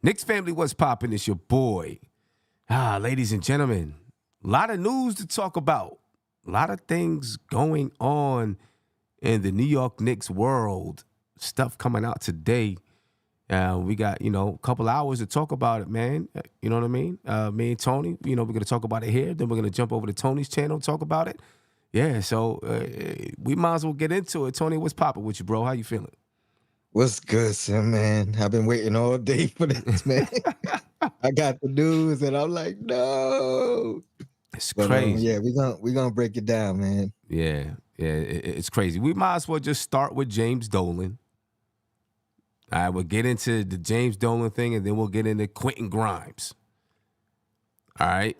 Knicks family, what's poppin'? It's your boy. Ladies and gentlemen, a lot of news to talk about. A lot of things going on in the New York Knicks world. Stuff coming out today. We got, a couple hours to talk about it, man. You know what I mean? Me and Tony, we're going to talk about it here. Then we're going to jump over to Tony's channel and talk about it. Yeah, so we might as well get into it. Tony, what's poppin' with you, bro? How you feeling? What's good, Sim, man? I've been waiting all day for this, man. I got the news and I'm like, no. It's But crazy. yeah, we're gonna break it down, man. Yeah, it's crazy. We might as well just start with James Dolan. All right, we'll get into the James Dolan thing, and then we'll get into Quentin Grimes. All right.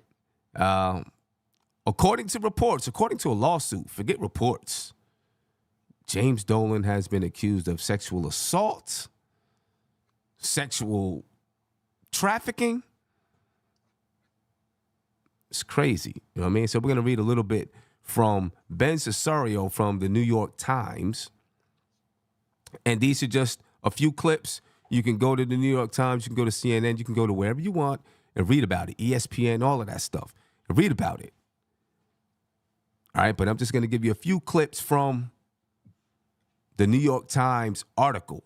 According to a lawsuit, forget reports, James Dolan has been accused of sexual assault, sexual trafficking. It's crazy. You know what I mean? So we're going to read a little bit from Ben Cesario from the New York Times. And these are just a few clips. You can go to the New York Times, you can go to CNN, you can go to wherever you want and read about it. ESPN, all of that stuff. And read about it. All right, but I'm just going to give you a few clips from the New York Times article.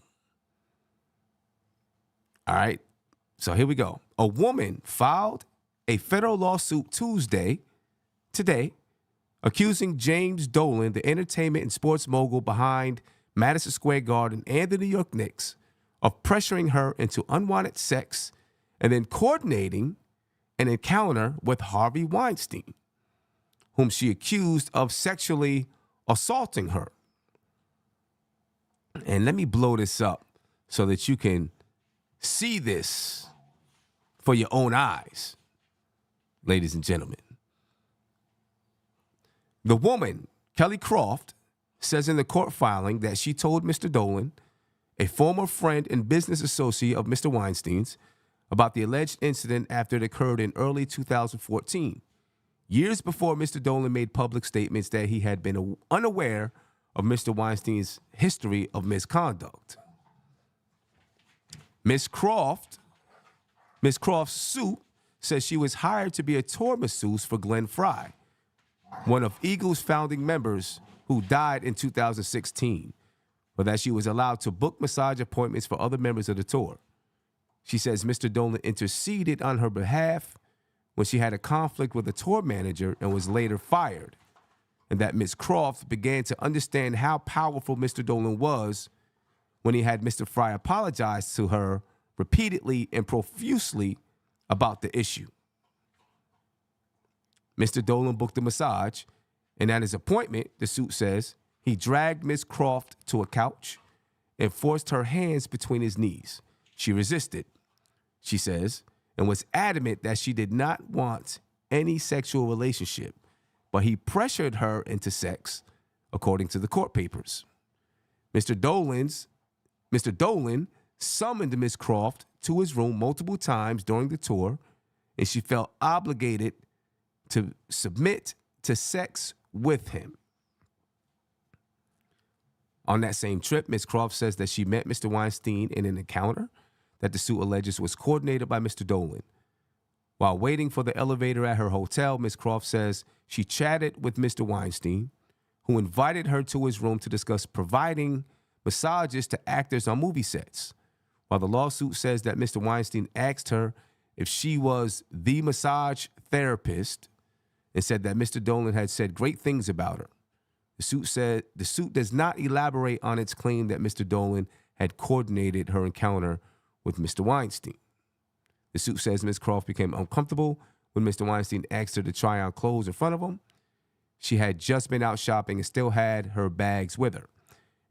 All right, so here we go. A woman filed a federal lawsuit today, accusing James Dolan, the entertainment and sports mogul behind Madison Square Garden and the New York Knicks, of pressuring her into unwanted sex and then coordinating an encounter with Harvey Weinstein, whom she accused of sexually assaulting her. And let me blow this up so that you can see this for your own eyes, ladies and gentlemen. The woman, Kelly Croft, says in the court filing that she told Mr. Dolan, a former friend and business associate of Mr. Weinstein's, about the alleged incident after it occurred in early 2014, years before Mr. Dolan made public statements that he had been unaware of Mr. Weinstein's history of misconduct. Ms. Croft's suit says she was hired to be a tour masseuse for Glenn Fry, one of Eagles' founding members who died in 2016, but that she was allowed to book massage appointments for other members of the tour. She says Mr. Dolan interceded on her behalf when she had a conflict with a tour manager and was later fired, and that Ms. Croft began to understand how powerful Mr. Dolan was when he had Mr. Fry apologize to her repeatedly and profusely about the issue. Mr. Dolan booked a massage, and at his appointment, the suit says, he dragged Ms. Croft to a couch and forced her hands between his knees. She resisted, she says, and was adamant that she did not want any sexual relationship, but he pressured her into sex, according to the court papers. Mr. Dolan summoned Ms. Croft to his room multiple times during the tour, and she felt obligated to submit to sex with him. On that same trip, Ms. Croft says that she met Mr. Weinstein in an encounter that the suit alleges was coordinated by Mr. Dolan. While waiting for the elevator at her hotel, Ms. Croft says she chatted with Mr. Weinstein, who invited her to his room to discuss providing massages to actors on movie sets. While the lawsuit says that Mr. Weinstein asked her if she was the massage therapist and said that Mr. Dolan had said great things about her. The suit does not elaborate on its claim that Mr. Dolan had coordinated her encounter with Mr. Weinstein. The suit says Ms. Croft became uncomfortable when Mr. Weinstein asked her to try on clothes in front of him. She had just been out shopping and still had her bags with her,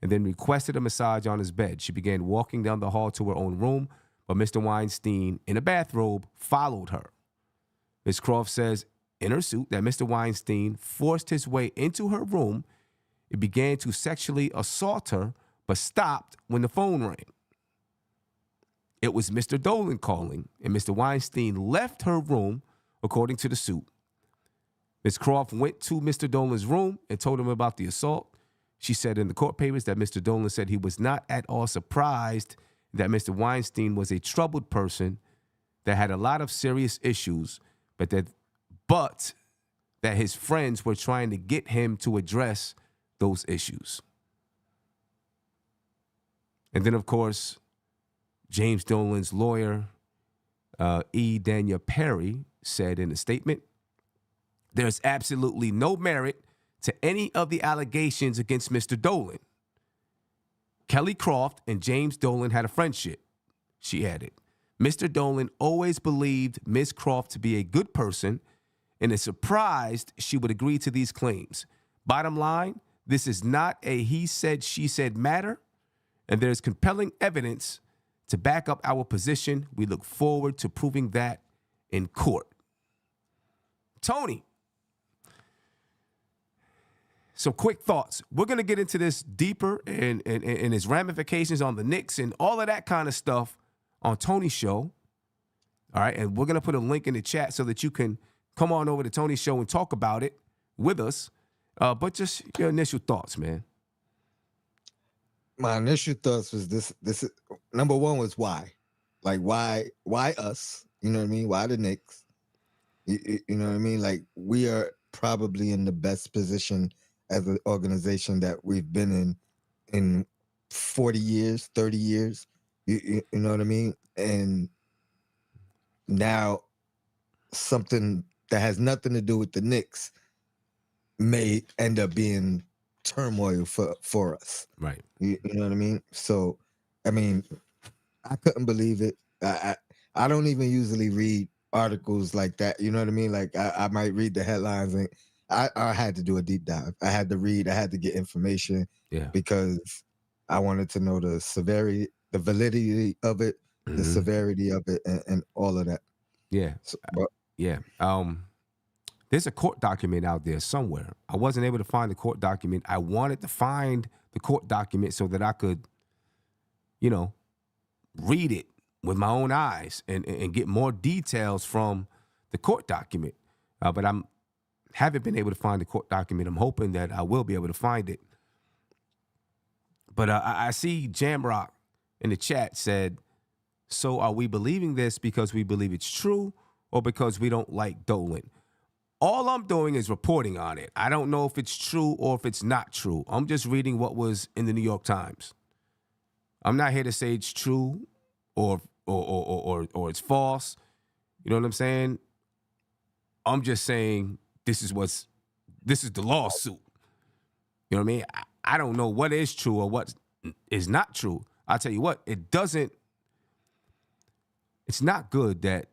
and then requested a massage on his bed. She began walking down the hall to her own room, but Mr. Weinstein, in a bathrobe, followed her. Ms. Croft says in her suit that Mr. Weinstein forced his way into her room and began to sexually assault her, but stopped when the phone rang. It was Mr. Dolan calling, and Mr. Weinstein left her room, according to the suit. Ms. Croft went to Mr. Dolan's room and told him about the assault. She said in the court papers that Mr. Dolan said he was not at all surprised that Mr. Weinstein was a troubled person that had a lot of serious issues, but that his friends were trying to get him to address those issues. And then, of course, James Dolan's lawyer, E. Daniel Perry, said in a statement, "There's absolutely no merit to any of the allegations against Mr. Dolan. Kelly Croft and James Dolan had a friendship," she added. "Mr. Dolan always believed Ms. Croft to be a good person and is surprised she would agree to these claims. Bottom line, this is not a he said, she said matter, and there's compelling evidence to back up our position. We look forward to proving that in court." Tony, some quick thoughts. We're going to get into this deeper and its ramifications on the Knicks and all of that kind of stuff on Tony's show. All right, and we're going to put a link in the chat so that you can come on over to Tony's show and talk about it with us. But just your initial thoughts, man. My initial thoughts was this number one was why? Like, why us? You know what I mean? Why the Knicks? You know what I mean? Like, we are probably in the best position as an organization that we've been in 40 years, 30 years. You know what I mean? And now something that has nothing to do with the Knicks may end up being turmoil for us. Right. You know what I mean? So, I mean, I couldn't believe it. I don't even usually read articles like that. You know what I mean? Like, I might read the headlines, and I had to do a deep dive. I had to read. I had to get information. Yeah. Because I wanted to know the severity, the validity of it, the severity of it, and all of that. Yeah. So, yeah. There's a court document out there somewhere. I wasn't able to find the court document. I wanted to find the court document so that I could, read it with my own eyes and get more details from the court document. But haven't been able to find the court document. I'm hoping that I will be able to find it. But I see Jamrock in the chat said, "So are we believing this because we believe it's true or because we don't like Dolan?" All I'm doing is reporting on it. I don't know if it's true or if it's not true. I'm just reading what was in the New York Times. I'm not here to say it's true or it's false. You know what I'm saying? I'm just saying this is the lawsuit. You know what I mean? I don't know what is true or what is not true. I'll tell you what, it's not good that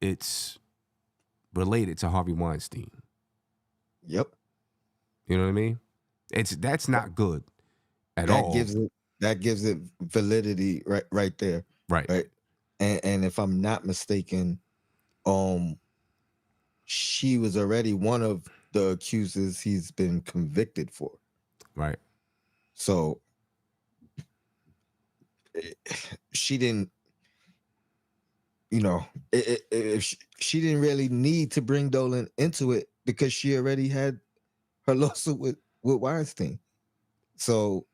it's related to Harvey Weinstein. Yep. You know what I mean? That's not good at all. That gives it validity right there. Right. And if I'm not mistaken, she was already one of the accusers he's been convicted for. Right. So she didn't, if she didn't really need to bring Dolan into it because she already had her lawsuit with Weinstein. So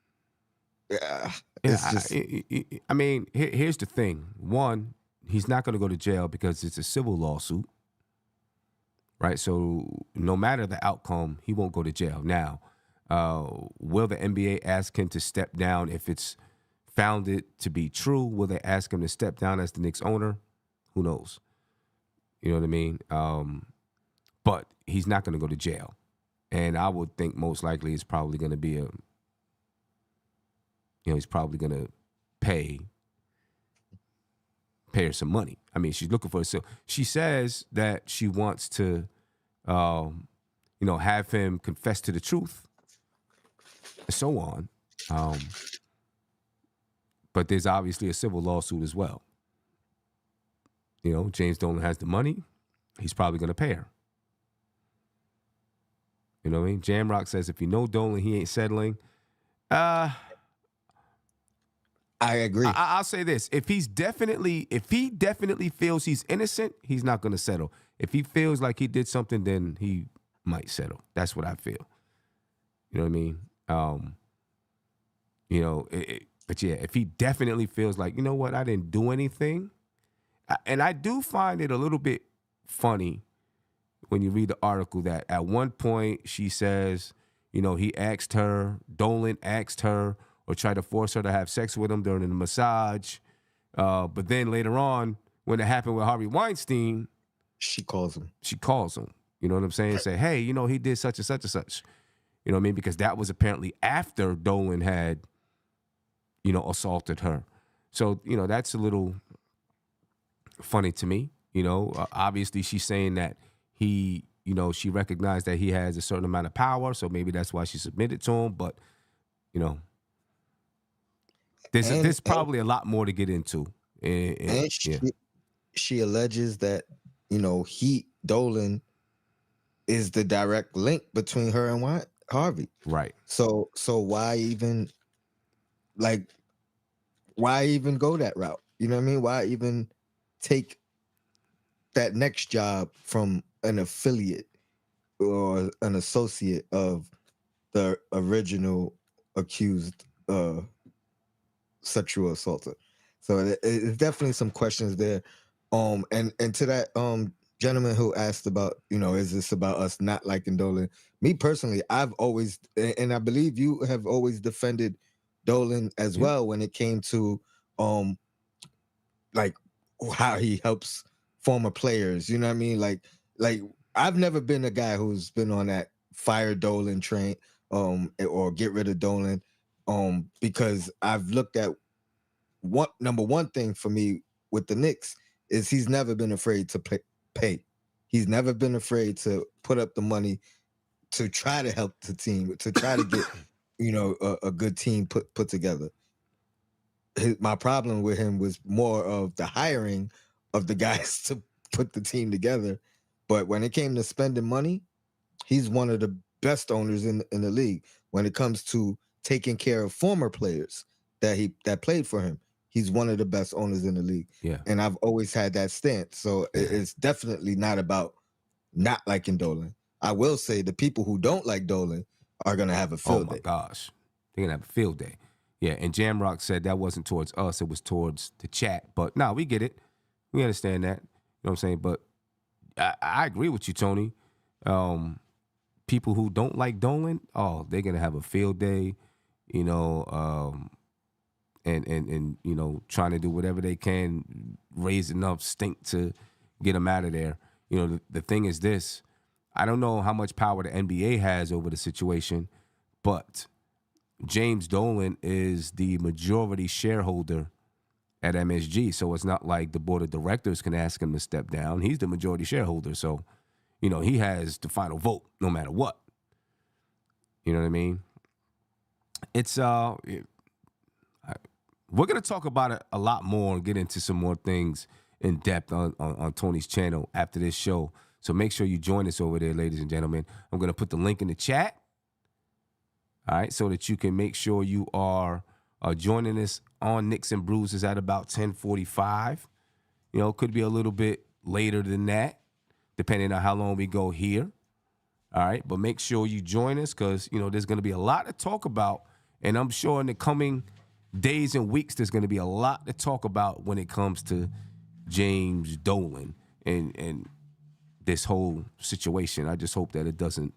it's just. Here's the thing. One, he's not going to go to jail because it's a civil lawsuit. Right. So no matter the outcome, he won't go to jail. Now, will the NBA ask him to step down if it's found it to be true? Will they ask him to step down as the Knicks owner? Who knows? You know what I mean? But he's not going to go to jail. And I would think most likely it's probably going to be he's probably going to pay her some money. I mean, she's looking for it. So she says that she wants to, have him confess to the truth and so on. But there's obviously a civil lawsuit as well. James Dolan has the money. He's probably going to pay her. You know what I mean? Jamrock says if you know Dolan, he ain't settling. I agree. I'll say this. If he definitely feels he's innocent, he's not going to settle. If he feels like he did something, then he might settle. That's what I feel. You know what I mean? But yeah, if he definitely feels like, you know what, I didn't do anything. And I do find it a little bit funny when you read the article that at one point she says, you know, Dolan asked her or tried to force her to have sex with him during the massage. But then later on, when it happened with Harvey Weinstein, She calls him. she calls him. You know what I'm saying? Say, hey, you know, he did such and such and such. You know what I mean? Because that was apparently after Dolan had, you know, assaulted her. So, you know, that's a little funny to me. You know, obviously she's saying that he, you know, she recognized that he has a certain amount of power. So maybe that's why she submitted to him. But, you know, there's probably a lot more to get into. And Yeah. she alleges that, you know, Dolan is the direct link between her and Harvey. Right. So why even go that route? You know what I mean? Why even take that next job from an affiliate or an associate of the original accused sexual assaulter? So it's definitely some questions there. And to that gentleman who asked about, you know, is this about us not liking Dolan? Me personally, I've always, and I believe you have always defended Dolan as well when it came to like how he helps former players. You know what I mean? Like I've never been a guy who's been on that fire Dolan train or get rid of Dolan because I've looked at number one thing for me with the Knicks is he's never been afraid to pay. He's never been afraid to put up the money to try to help the team, to try to get, you know, a good team put together. My problem with him was more of the hiring of the guys to put the team together. But when it came to spending money, he's one of the best owners in the league. When it comes to taking care of former players that played for him, he's one of the best owners in the league. Yeah. And I've always had that stance. So it's definitely not about not liking Dolan. I will say the people who don't like Dolan are going to have a field day. Oh, my gosh. They're going to have a field day. Yeah, and Jamrock said that wasn't towards us. It was towards the chat. But, no, we get it. We understand that. You know what I'm saying? But I agree with you, Tony. People who don't like Dolan, they're going to have a field day, you know, and you know, trying to do whatever they can, raise enough stink to get him out of there. You know, the thing is this. I don't know how much power the NBA has over the situation, but James Dolan is the majority shareholder at MSG. So it's not like the board of directors can ask him to step down. He's the majority shareholder. So, you know, he has the final vote no matter what. You know what I mean? It's we're going to talk about it a lot more and get into some more things in depth on Tony's channel after this show. So make sure you join us over there, ladies and gentlemen. I'm going to put the link in the chat. All right, so that you can make sure you are joining us on Knicks and Bruises at about 10:45. You know, it could be a little bit later than that, depending on how long we go here. All right, but make sure you join us because, you know, there's going to be a lot to talk about. And I'm sure in the coming days and weeks, there's going to be a lot to talk about when it comes to James Dolan and this whole situation. I just hope that it doesn't,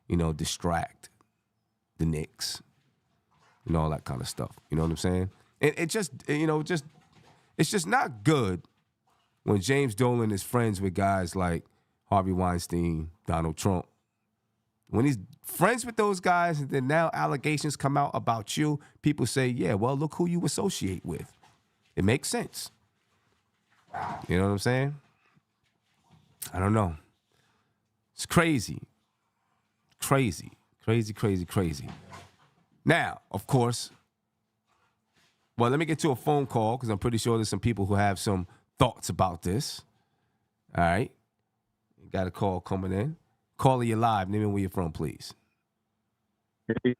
you know, distract the Knicks and all that kind of stuff. You know what I'm saying? And it just, you know, it's just not good when James Dolan is friends with guys like Harvey Weinstein, Donald Trump. When he's friends with those guys and then now allegations come out about you, people say, yeah, well, look who you associate with. It makes sense. You know what I'm saying? I don't know. It's crazy. Crazy. Crazy, crazy, crazy. Now, of course, well, let me get to a phone call because I'm pretty sure there's some people who have some thoughts about this. All right. Got a call coming in. Caller, you live. Name me where you're from, please. Hey,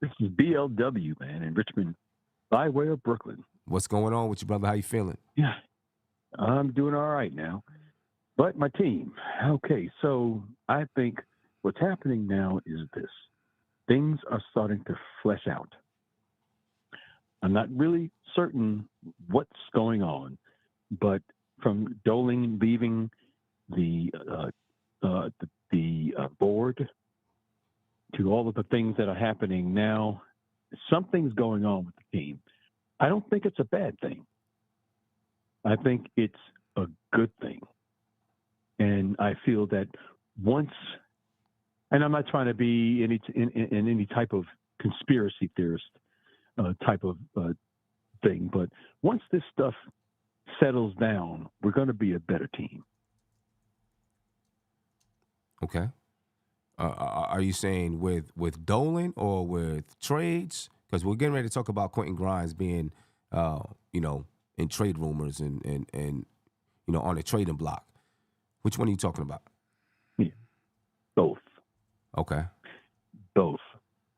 this is BLW, man, in Richmond, by way of Brooklyn. What's going on with you, brother? How you feeling? Yeah, I'm doing all right now. But my team, okay, so I think what's happening now is this. Things are starting to flesh out. I'm not really certain what's going on, but from Dolan leaving the board to all of the things that are happening now, something's going on with the team. I don't think it's a bad thing. I think it's a good thing. And I feel that once, and I'm not trying to be in any type of conspiracy theorist type of thing, but once this stuff settles down, we're going to be a better team. Okay. Are you saying with Dolan or with trades? Because we're getting ready to talk about Quentin Grimes being, in trade rumors and on a trading block. Which one are you talking about? Yeah. Both. Okay. Both.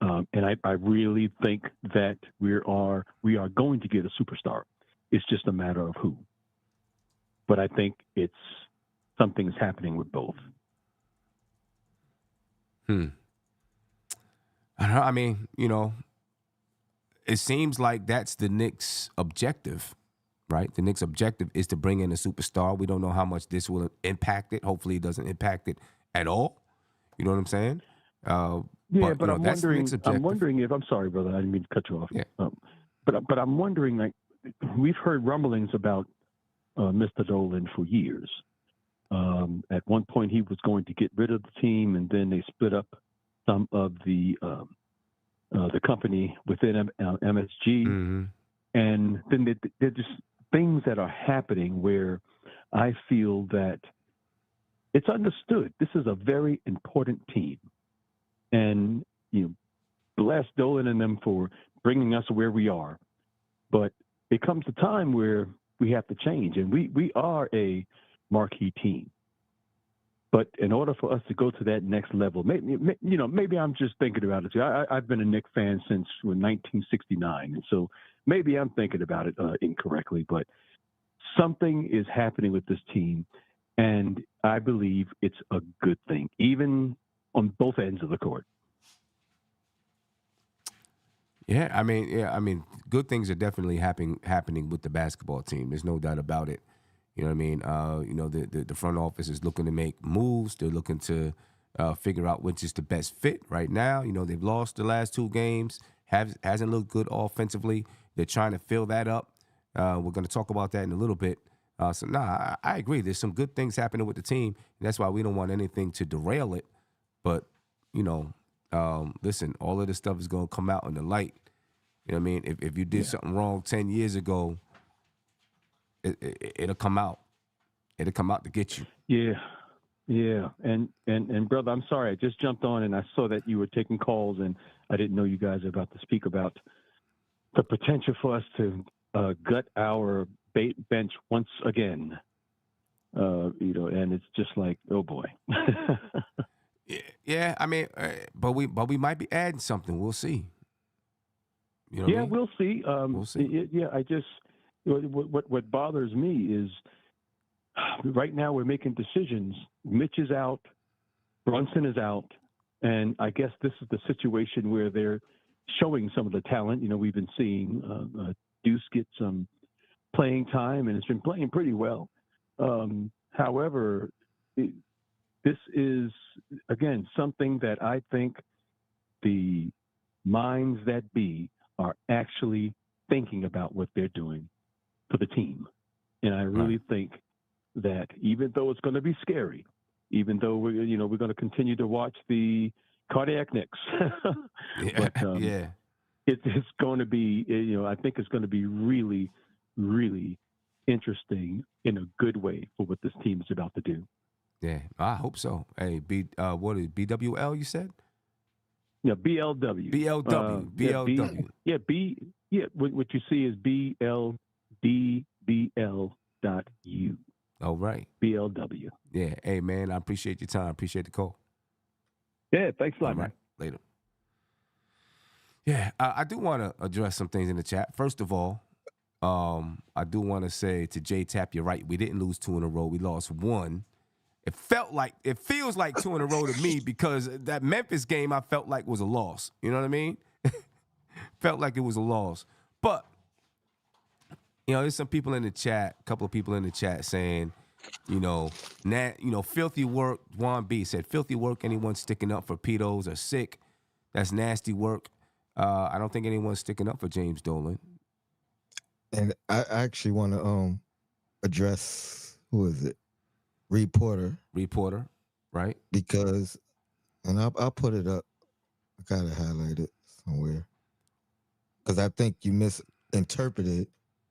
And I really think that we are going to get a superstar. It's just a matter of who. But I think something's happening with both. I mean, it seems like that's the Knicks' objective, right? The Knicks' objective is to bring in a superstar. We don't know how much this will impact it. Hopefully, it doesn't impact it at all. You know what I'm saying? But I'm wondering if I'm sorry, brother. I didn't mean to cut you off. Yeah. But I'm wondering, like, we've heard rumblings about Mr. Dolan for years. At one point, he was going to get rid of the team, and then they split up some of the company within MSG, Mm-hmm. and then there's just things that are happening where I feel that it's understood this is a very important team, and bless Dolan and them for bringing us where we are, but it comes a time where we have to change, and we are a marquee team. But in order for us to go to that next level, maybe I'm just thinking about it too. I've been a Knicks fan since 1969, and so maybe I'm thinking about it incorrectly. But something is happening with this team, and I believe it's a good thing, even on both ends of the court. Yeah, I mean, good things are definitely happening with the basketball team. There's no doubt about it. You know what I mean? The front office is looking to make moves. They're looking to figure out which is the best fit right now. They've lost the last 2 games. Hasn't looked good offensively. They're trying to fill that up. We're going to talk about that in a little bit. I agree. There's some good things happening with the team. And that's why we don't want anything to derail it. But, listen, all of this stuff is going to come out in the light. You know what I mean? If you did something wrong 10 years ago, it'll come out. It'll come out to get you. Yeah. And brother, I'm sorry. I just jumped on and I saw that you were taking calls, and I didn't know you guys were about to speak about the potential for us to gut our bench once again. And it's just like, oh boy. Yeah. I mean, but we might be adding something. We'll see. You know what I mean? We'll see. We'll see. I just what bothers me is right now we're making decisions. Mitch is out, Brunson is out, and I guess this is the situation where they're showing some of the talent. We've been seeing Deuce get some playing time, and it's been playing pretty well. However, this is, again, something that I think the minds that be are actually thinking about what they're doing for the team. And I really think that even though it's going to be scary, even though we're going to continue to watch the cardiac Knicks, it's going to be, I think it's going to be really, really interesting in a good way for what this team is about to do. Yeah, I hope so. Hey, what is BWL you said? Yeah, BLW. BLW. What you see is BLDBL.U. Oh, right. BLW. Yeah. Hey, man, I appreciate your time. Appreciate the call. Yeah, thanks a lot, All right. man. Later. Yeah, I do want to address some things in the chat. First of all, I do want to say to J Tap, you're right. We didn't lose 2 in a row. We lost 1. It feels like 2 in a row to me because that Memphis game I felt like was a loss. You know what I mean? Felt like it was a loss. But there's some people in the chat, a couple of people in the chat saying, filthy work. Juan B said, filthy work. Anyone sticking up for pedos are sick. That's nasty work. I don't think anyone's sticking up for James Dolan. And I actually want to address, who is it? Reporter, right? because, and I'll put it up. I gotta highlight it somewhere, because I think you misinterpreted,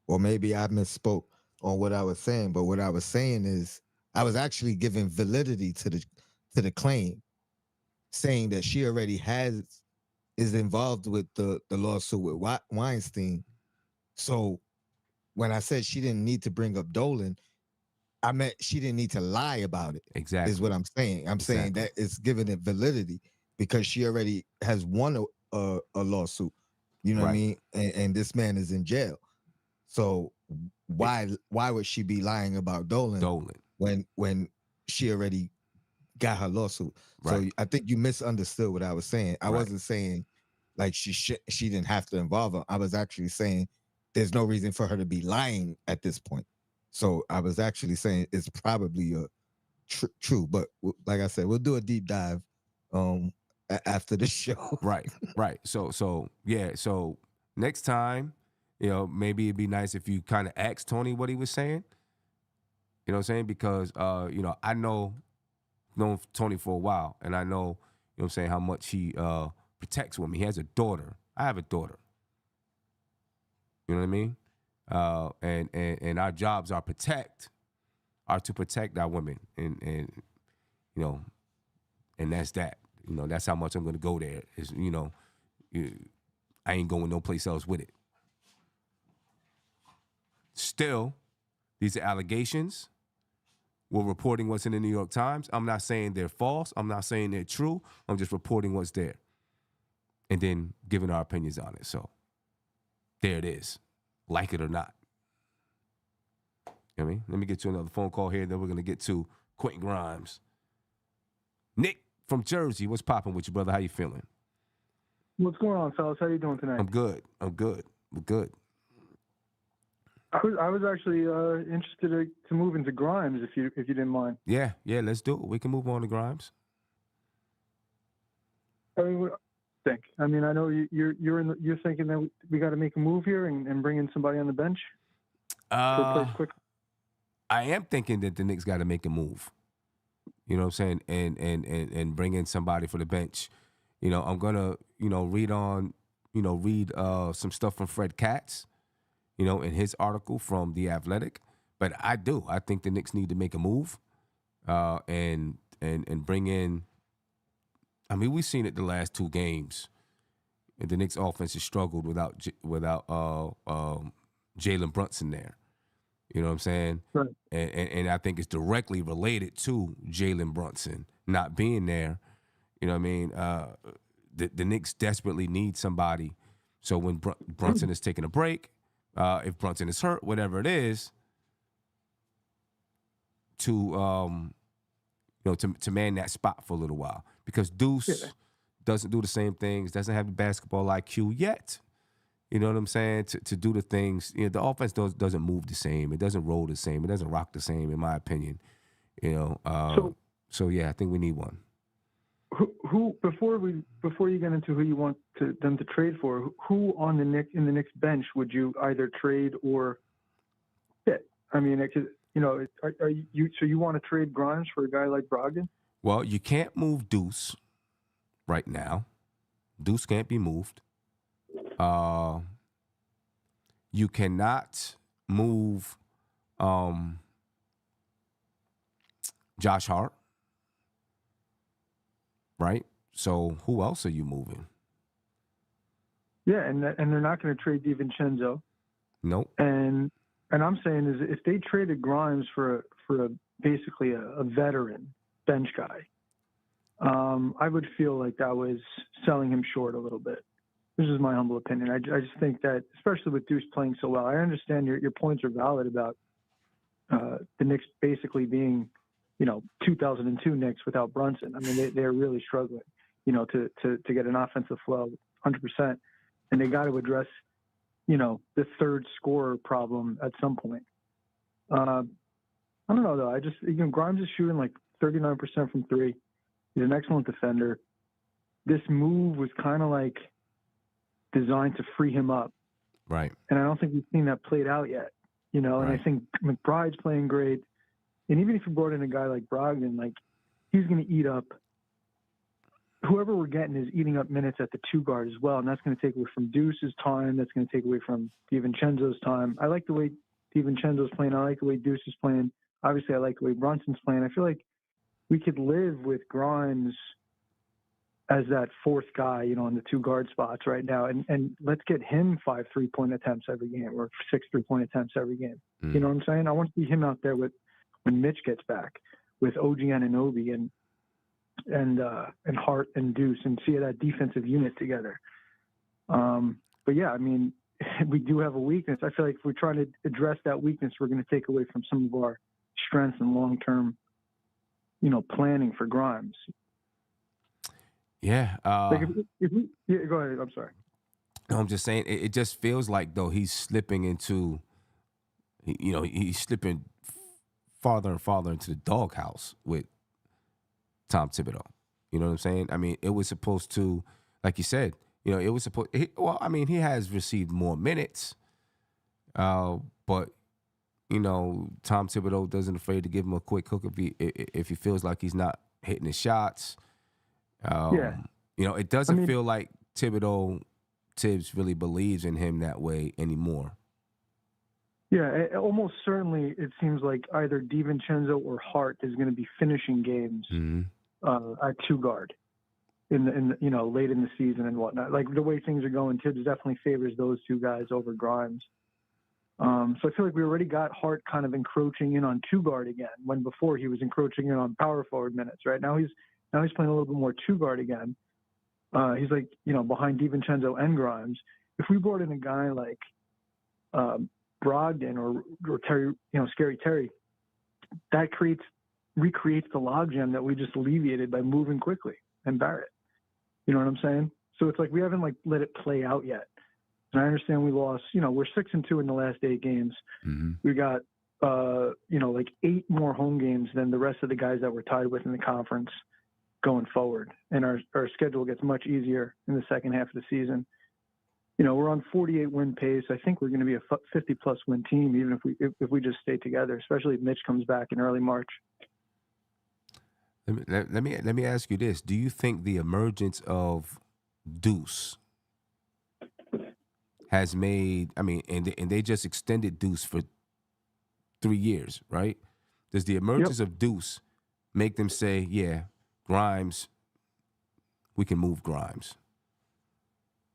or maybe I misspoke on what I was saying. But what I was saying is, I was actually giving validity to the claim, saying that she already is involved with the lawsuit with Weinstein. So when I said she didn't need to bring up Dolan, I meant she didn't need to lie about it. Exactly. Is what I'm saying. I'm saying that it's giving it validity because she already has won a lawsuit. You know what I mean? And this man is in jail. So why would she be lying about Dolan when she already got her lawsuit? Right. So I think you misunderstood what I was saying. I wasn't saying like she didn't have to involve him. I was actually saying there's no reason for her to be lying at this point. So I was actually saying it's probably true, but like I said, we'll do a deep dive after the show. Right. So yeah. So next time, maybe it'd be nice if you kind of ask Tony what he was saying. You know what I'm saying? Because I known Tony for a while, and I know, what I'm saying, how much he protects women. He has a daughter. I have a daughter. You know what I mean? And our jobs are to protect our women, and that's that. That's how much I'm going to go there. Is I ain't going no place else with it. Still, these are allegations. We're reporting what's in the New York Times. I'm not saying they're false. I'm not saying they're true. I'm just reporting what's there, and then giving our opinions on it. So there it is, like it or not. You know what I mean? Let me get to another phone call here, then we're going to get to Quentin Grimes. Nick from Jersey, what's popping with you, brother? How you feeling? What's going on, fellas? How you doing tonight? I'm good. We're good. I was actually interested to move into Grimes, if you didn't mind. Yeah, let's do it. We can move on to Grimes. I mean, what do you think? I mean, I know you're thinking that we got to make a move here and bring in somebody on the bench to replace quick. I am thinking that the Knicks got to make a move. You know what I'm saying? And bring in somebody for the bench. I'm gonna read some stuff from Fred Katz, in his article from The Athletic. But I think the Knicks need to make a move, and bring in. I mean, we've seen it the last two games. The Knicks offense has struggled without Jalen Brunson there. You know what I'm saying? Right. And I think it's directly related to Jalen Brunson not being there. You know what I mean? The Knicks desperately need somebody. So when Brunson is taking a break, if Brunson is hurt, whatever it is, to man that spot for a little while, because Deuce doesn't do the same things, doesn't have the basketball IQ yet. You know what I'm saying? To do the things, the offense doesn't move the same. It doesn't roll the same. It doesn't rock the same, in my opinion. So yeah, I think we need one. Who before you get into who you want them to trade for, who in the Knicks bench would you either trade or fit? I mean, are you so you want to trade Grimes for a guy like Brogdon? Well, you can't move Deuce right now. Deuce can't be moved. You cannot move Josh Hart, right? So who else are you moving? Yeah, and they're not going to trade DiVincenzo. Nope. And I'm saying is if they traded Grimes for basically a veteran bench guy, I would feel like that was selling him short a little bit. This is my humble opinion. I just think that, especially with Deuce playing so well, I understand your points are valid about the Knicks basically being, 2002 Knicks without Brunson. I mean, they're really struggling, to get an offensive flow 100%. And they got to address the third scorer problem at some point. I don't know though. Grimes is shooting like 39% from three. He's an excellent defender. This move was kind of like designed to free him up. Right. And I don't think we've seen that played out yet, and I think McBride's playing great. And even if you brought in a guy like Brogdon, like he's going to eat up whoever we're getting is eating up minutes at the two guard as well. And that's going to take away from Deuce's time. That's going to take away from DiVincenzo's time. I like the way DiVincenzo's playing. I like the way Deuce is playing. Obviously, I like the way Brunson's playing. I feel like we could live with Grimes as that fourth guy, in the two guard spots right now. And let's get him 5 3-point attempts every game or 6 3-point attempts every game. You know what I'm saying? I want to see him out there when Mitch gets back with OG Anunoby and Hart and Deuce and see that defensive unit together. But yeah, I mean, we do have a weakness. I feel like if we're trying to address that weakness, we're going to take away from some of our strengths and long-term, planning for Grimes. Yeah. Go ahead. I'm sorry. No, I'm just saying it just feels like though he's slipping into, he's slipping farther and farther into the doghouse with Tom Thibodeau. You know what I'm saying? I mean, it was supposed to, like you said, it was supposed. He has received more minutes, but Tom Thibodeau doesn't afraid to give him a quick hook if he feels like he's not hitting his shots. It doesn't feel like Tibbs really believes in him that way anymore. Yeah, almost certainly it seems like either DiVincenzo or Hart is going to be finishing games at two guard in late in the season and whatnot. Like the way things are going, Tibbs definitely favors those two guys over Grimes. So I feel like we already got Hart kind of encroaching in on two guard again, when before he was encroaching in on power forward minutes. Right now he's playing a little bit more two guard again. He's like behind DiVincenzo and Grimes. If we brought in a guy like Brogdon or Terry, Scary Terry, that recreates the logjam that we just alleviated by moving quickly and Barrett. You know what I'm saying? So it's like we haven't let it play out yet. And I understand we lost. We're 6-2 in the last 8 games. Mm-hmm. We got 8 more home games than the rest of the guys that we're tied with in the conference going forward. And our schedule gets much easier in the second half of the season. We're on 48 win pace. I think we're going to be a 50+ win team, even if we just stay together, especially if Mitch comes back in early March. Let me ask you this: do you think the emergence of Deuce has made? I mean, and they just extended Deuce for 3 years, right? Does the emergence of Deuce make them say, "Yeah, Grimes, we can move Grimes"?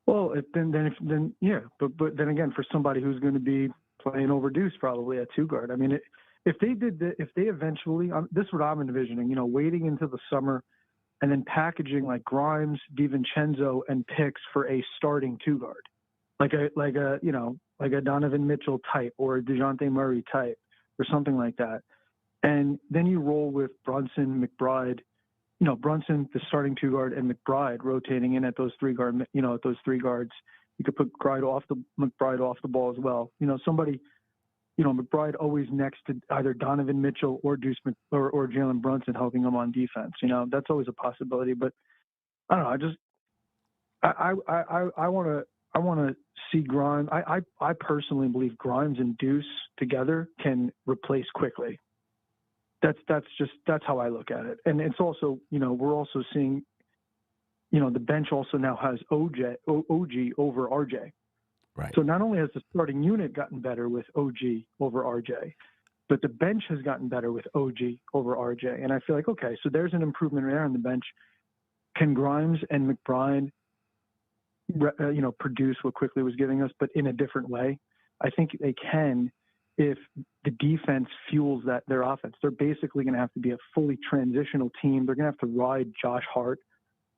Well, then yeah, but then again, for somebody who's going to be playing over Deuce probably at two guard, I mean, if they eventually, this is what I'm envisioning, waiting into the summer and then packaging like Grimes, DiVincenzo, and picks for a starting two guard, like a Donovan Mitchell type or a DeJounte Murray type or something like that, and then you roll with Brunson, McBride. Brunson, the starting two guard, and McBride rotating in at those three guards. You could put McBride off the ball as well. Somebody, McBride always next to either Donovan Mitchell or Deuce or Jalen Brunson helping him on defense. That's always a possibility. But I don't know. I want to see Grimes. I personally believe Grimes and Deuce together can replace quickly. That's how I look at it. And it's also, we're also seeing, the bench also now has OG over RJ. Right. So not only has the starting unit gotten better with OG over RJ, but the bench has gotten better with OG over RJ. And I feel like, okay, so there's an improvement there on the bench. Can Grimes and McBride, produce what Quickly was giving us, but in a different way? I think they can. If the defense fuels their offense, they're basically going to have to be a fully transitional team. They're going to have to ride Josh Hart,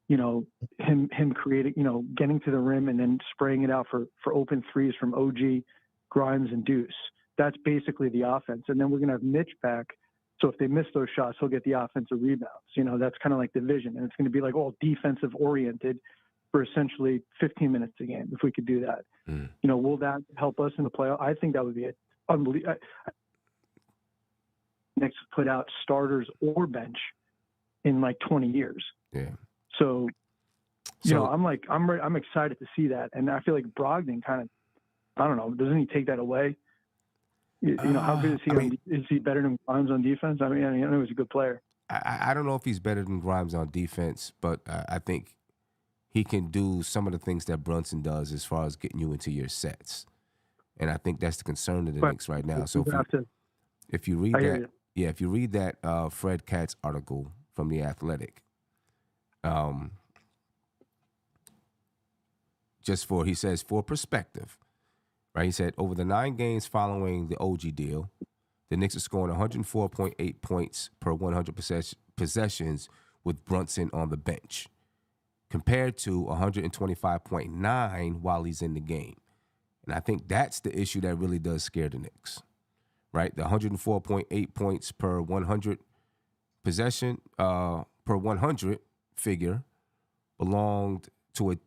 him creating, getting to the rim and then spraying it out for open threes from OG, Grimes, and Deuce. That's basically the offense. And then we're going to have Mitch back. So if they miss those shots, he'll get the offensive rebounds. That's kind of like the vision. And it's going to be like all defensive oriented for essentially 15 minutes a game if we could do that. Will that help us in the playoff? I think that would be unbelievable. Knicks put out starters or bench in like 20 years. Yeah. So I'm excited to see that, and I feel like Brogdon kind of, I don't know, doesn't he take that away? How good is he? Is he better than Grimes on defense? I know he's a good player. I don't know if he's better than Grimes on defense, but I think he can do some of the things that Brunson does as far as getting you into your sets, and I think that's the concern of the Knicks right now. So if you read that, if you read that Fred Katz article from The Athletic, he says, for perspective, right? He said, over the 9 games following the OG deal, the Knicks are scoring 104.8 points per 100 possessions with Brunson on the bench, compared to 125.9 while he's in the game. And I think that's the issue that really does scare the Knicks, right? The 104.8 points per 100 possession, per 100 figure belonged to a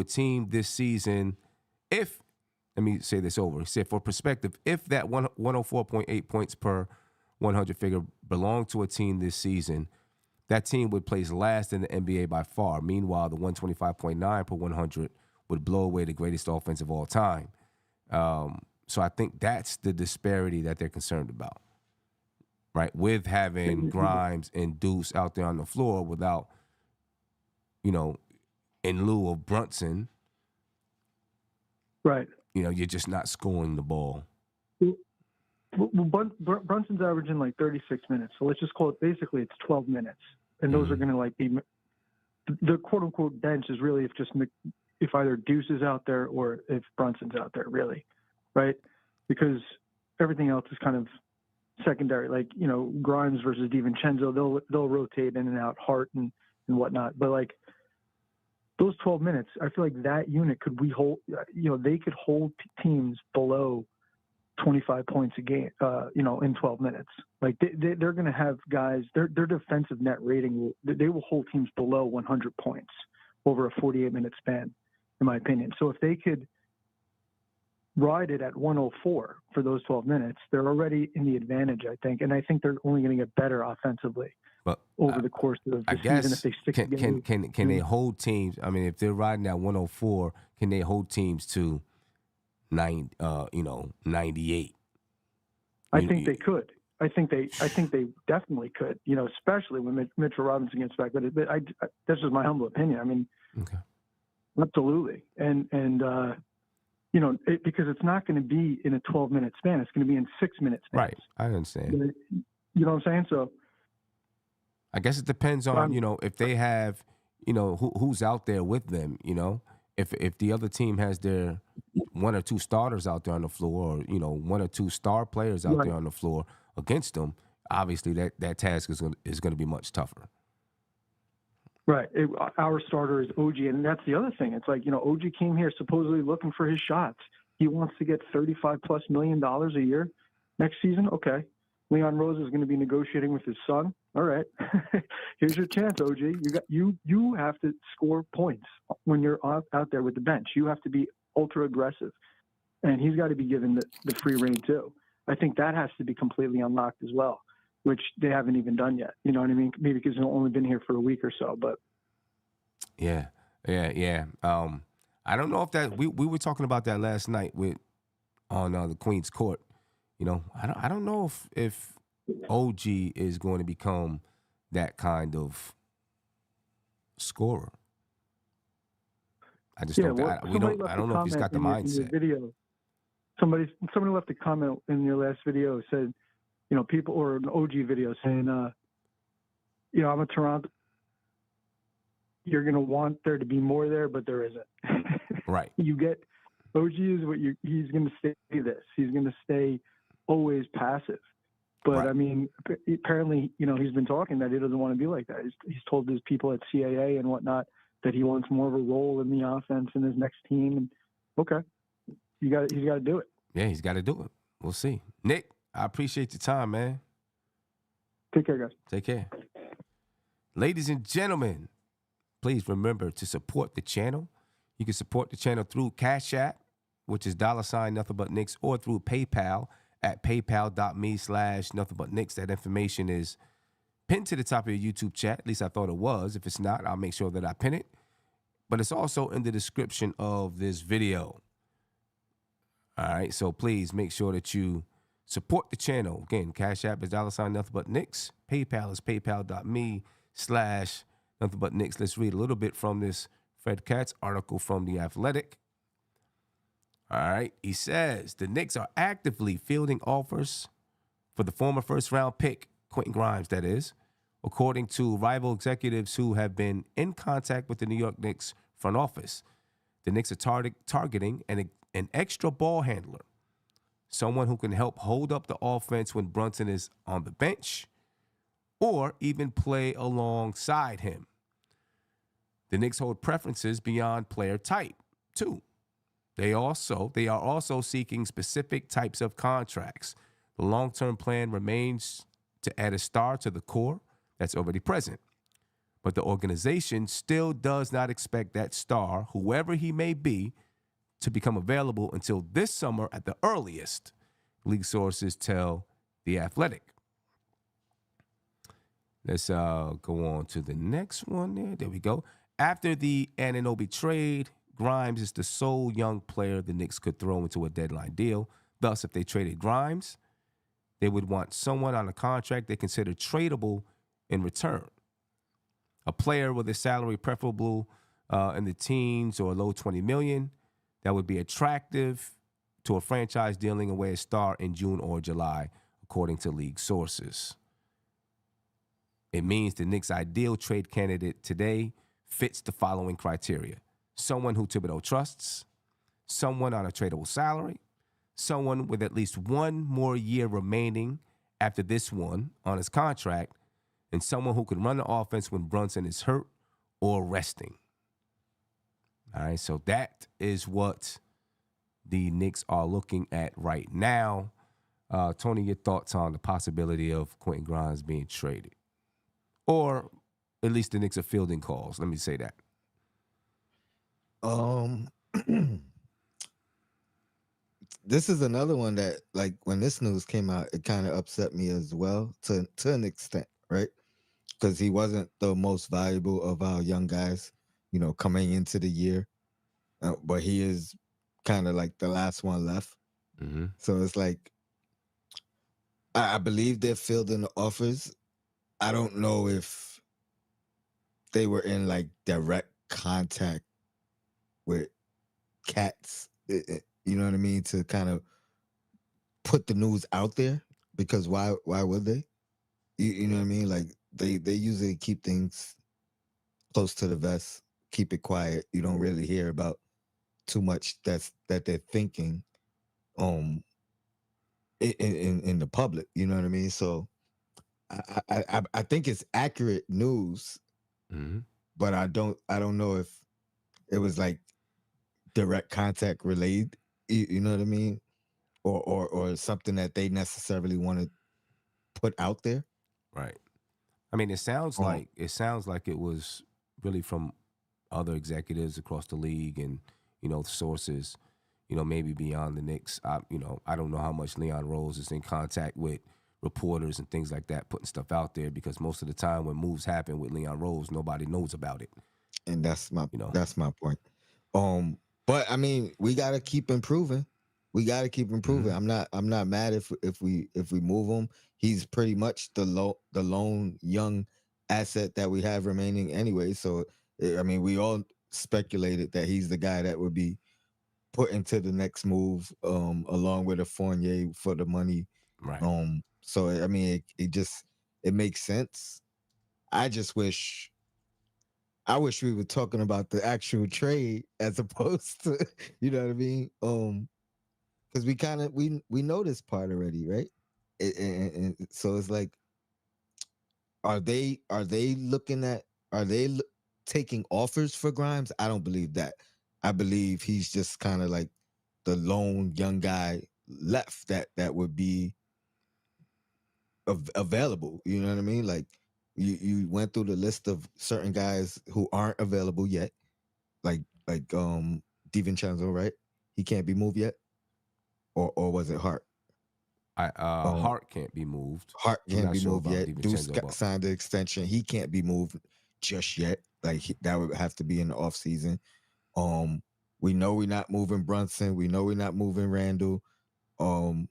team this season. Let me say this over. He said, for perspective, if that 104.8 points per 100 figure belonged to a team this season, that team would place last in the NBA by far. Meanwhile, the 125.9 per 100 would blow away the greatest offense of all time. So I think that's the disparity that they're concerned about, right? With having Grimes and Deuce out there on the floor without, in lieu of Brunson. Right. You're just not scoring the ball. Well, Brunson's averaging like 36 minutes. So let's just call it, basically it's 12 minutes. And those are going to be the quote unquote bench is really if either Deuce is out there or if Brunson's out there, really. Right. Because everything else is kind of secondary, Grimes versus DiVincenzo, they'll rotate in and out, Hart and whatnot. But those 12 minutes, I feel like that unit they could hold teams below 25 points a game, in 12 minutes. They're going to have guys, their defensive net rating, they will hold teams below 100 points over a 48-minute span, in my opinion. So if they could ride it at 104 for those 12 minutes, they're already in the advantage, I think. And I think they're only going to get better offensively. But over the course of the season, if they stick together. Can they hold teams? I mean, if they're riding at 104, can they hold teams to 98? I think they could. I think they definitely could. Especially when Mitchell Robinson gets back. But that's just my humble opinion. I mean, okay. Absolutely. And because it's not going to be in a 12-minute span. It's going to be in 6-minute spans. Right. I understand. You know what I'm saying? So. I guess it depends on, if they have, who's out there with them, if the other team has their 1 or 2 starters out there on the floor, or, 1 or 2 star players out there on the floor against them, obviously that task is going to be much tougher. Right. Our starter is OG, and that's the other thing. It's OG came here supposedly looking for his shots. He wants to get $35+ million a year next season. Okay. Leon Rose is going to be negotiating with his son. All right, here's your chance, OG. You have to score points when you're out there with the bench. You have to be ultra aggressive, and he's got to be given the free rein too. I think that has to be completely unlocked as well, which they haven't even done yet. You know what I mean? Maybe because they've only been here for a week or so. But yeah. I don't know if that we were talking about that last night on the Queen's Court. I don't know if OG is going to become that kind of scorer. I just don't. I don't know if he's got the mindset. Video. Somebody left a comment in your last video, said, people, or an OG video saying, I'm a Toronto. You're going to want there to be more there, but there isn't. Right. You get OG is he's going to stay this. He's going to stay always passive. But right. I mean, apparently, he's been talking that he doesn't want to be like that. He's told his people at CAA and whatnot that he wants more of a role in the offense in his next team. And okay, he's got to do it. Yeah, he's got to do it. We'll see. Nick, I appreciate your time, man. Take care, guys. Take care. Ladies and gentlemen, please remember to support the channel. You can support the channel through Cash App, which is $ nothing but Knicks, or through PayPal at paypal.me/nothing but Knicks. That information is pinned to the top of your YouTube chat. At least I thought it was. If it's not, I'll make sure that I pin it. But it's also in the description of this video. All right, so please make sure that you support the channel. Again, Cash App is $ nothing but Knicks. PayPal is paypal.me/nothing but Knicks. Let's read a little bit from this Fred Katz article from The Athletic. All right, he says the Knicks are actively fielding offers for the former first-round pick, Quentin Grimes, that is, according to rival executives who have been in contact with the New York Knicks front office. The Knicks are targeting an extra ball handler, someone who can help hold up the offense when Brunson is on the bench, or even play alongside him. The Knicks hold preferences beyond player type, too. They are also seeking specific types of contracts. The long-term plan remains to add a star to the core that's already present. But the organization still does not expect that star, whoever he may be, to become available until this summer at the earliest, league sources tell The Athletic. Let's go on to the next one there. There we go. After the Anunoby trade, Grimes is the sole young player the Knicks could throw into a deadline deal. Thus, if they traded Grimes, they would want someone on a contract they consider tradable in return. A player with a salary preferable in the teens or low $20 million that would be attractive to a franchise dealing away a star in June or July, according to league sources. It means the Knicks' ideal trade candidate today fits the following criteria: someone who Thibodeau trusts, someone on a tradable salary, someone with at least one more year remaining after this one on his contract, and someone who can run the offense when Brunson is hurt or resting. All right, so that is what the Knicks are looking at right now. Tony, your thoughts on the possibility of Quentin Grimes being traded? Or at least the Knicks are fielding calls. Let me say that. This is another one that, like, when this news came out, it kind of upset me as well to an extent, right? Because he wasn't the most valuable of our young guys, coming into the year. But he is kind of like the last one left. Mm-hmm. So it's like, I believe they're fielding the offers. I don't know if they were in like direct contact with Cats, you know what I mean, to kind of put the news out there, because why would they? You know what I mean? Like they usually keep things close to the vest, keep it quiet. You don't really hear about too much that they're thinking in the public. You know what I mean? So I think it's accurate news, Mm-hmm. but I don't know if it was like direct contact relayed. You know what I mean? Or something that they necessarily want to put out there. Right. I mean, it sounds like it was really from other executives across the league and, sources, maybe beyond the Knicks. I don't know how much Leon Rose is in contact with reporters and things like that, putting stuff out there, because most of the time when moves happen with Leon Rose, nobody knows about it. And that's my point. But I mean, we got to keep improving. Mm-hmm. I'm not mad if we move him. He's pretty much the lone young asset that we have remaining anyway. So I mean, we all speculated that he's the guy that would be put into the next move, along with a Fournier for the money. Right. So I mean, it makes sense. I wish we were talking about the actual trade as opposed to, you know what I mean? Because we know this part already, right? And so it's like, are they taking offers for Grimes? I don't believe that. I believe he's just kind of like the lone young guy left that would be available. You know what I mean? Like, You went through the list of certain guys who aren't available yet, like DiVincenzo, right? He can't be moved yet, or was it Hart? Hart can't be moved. Hart I'm can't not be sure moved about yet. Deuce DiVincenzo, but signed the extension. He can't be moved just yet. Like that would have to be in the off season. We know we're not moving Brunson. We know we're not moving Randall. We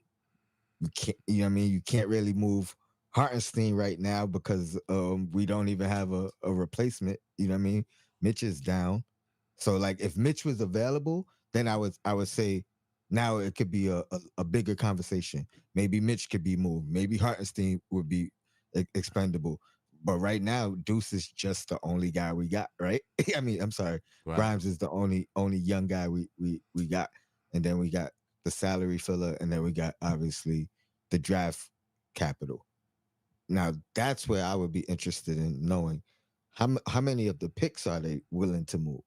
can't. You know what I mean? You can't really move Hartenstein right now because we don't even have a replacement. You know what I mean? Mitch is down. So like if Mitch was available, then I would say now it could be a bigger conversation. Maybe Mitch could be moved. Maybe Hartenstein would be expendable. But right now, Deuce is just the only guy we got, right? I mean, I'm sorry. right. Grimes is the only young guy we got. And then we got the salary filler, and then we got obviously the draft capital. Now that's where I would be interested in knowing how many of the picks are they willing to move.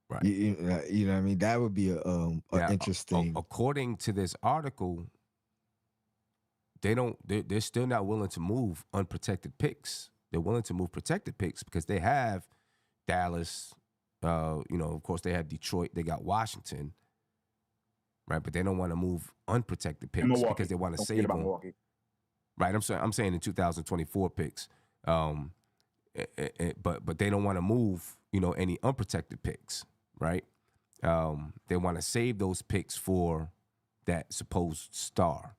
Right. You know what I mean? That would be a Now, interesting. according to this article, they're still not willing to move unprotected picks. They're willing to move protected picks because they have Dallas, of course they have Detroit, they got Washington, right? But they don't want to move unprotected picks because they want to save them. Milwaukee. Right. I'm saying in 2024 picks. But they don't want to move, any unprotected picks, right? They want to save those picks for that supposed star.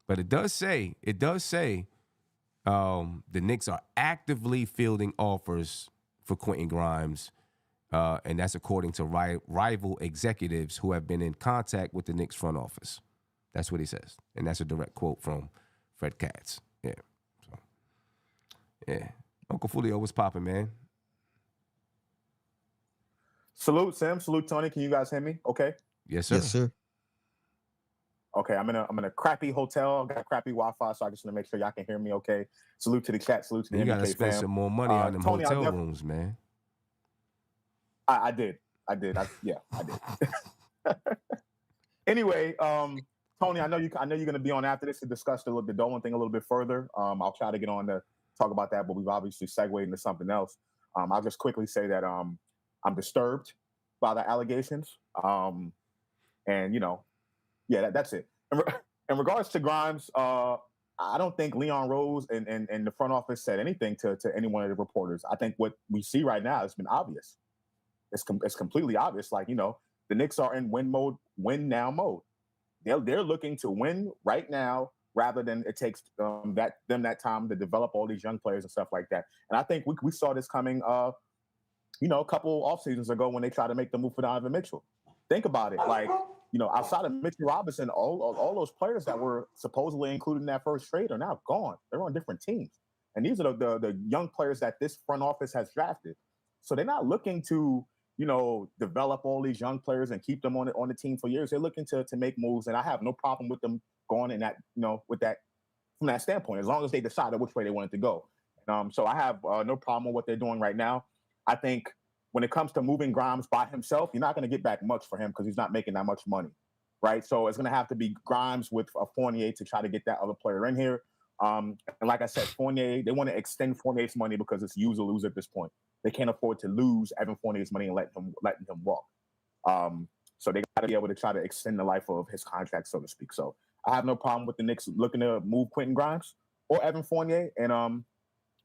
But it does say the Knicks are actively fielding offers for Quentin Grimes, and that's according to rival executives who have been in contact with the Knicks front office. That's what he says, and that's a direct quote from Fred Katz. Yeah, so yeah, Uncle Fulio was popping, man. Salute, Sam. Salute, Tony. Can you guys hear me? Okay. Yes, sir. Yes, sir. Okay, I'm in a crappy hotel. Got crappy Wi-Fi, so I just want to make sure y'all can hear me. Okay. Salute to the chat. Salute to the You gotta MBK spend fam. some more money on them Tony, hotel rooms, man. I did. I did. Anyway, Tony, I know you're going to be on after this to discuss the Dolan thing a little bit further. I'll try to get on to talk about that, but we've obviously segued into something else. I'll just quickly say that I'm disturbed by the allegations, and that's it. In regards to Grimes, I don't think Leon Rose and the front office said anything to any one of the reporters. I think what we see right now has been obvious. It's completely obvious. Like, the Knicks are in win now mode. They're looking to win right now rather than it takes that time to develop all these young players and stuff like that. And I think we saw this coming, a couple off seasons ago when they tried to make the move for Donovan Mitchell. Think about it. Like, outside of Mitchell Robinson, all those players that were supposedly included in that first trade are now gone. They're on different teams. And these are the young players that this front office has drafted. So they're not looking to, develop all these young players and keep them on the team for years. They're looking to make moves. And I have no problem with them going in that, with that, from that standpoint, as long as they decided which way they wanted to go. So I have no problem with what they're doing right now. I think when it comes to moving Grimes by himself, you're not going to get back much for him because he's not making that much money, right? So it's going to have to be Grimes with a Fournier to try to get that other player in here. And like I said, Fournier, they want to extend Fournier's money because it's use or lose at this point. They can't afford to lose Evan Fournier's money and letting him walk. So they got to be able to try to extend the life of his contract, so to speak. So I have no problem with the Knicks looking to move Quentin Grimes or Evan Fournier. And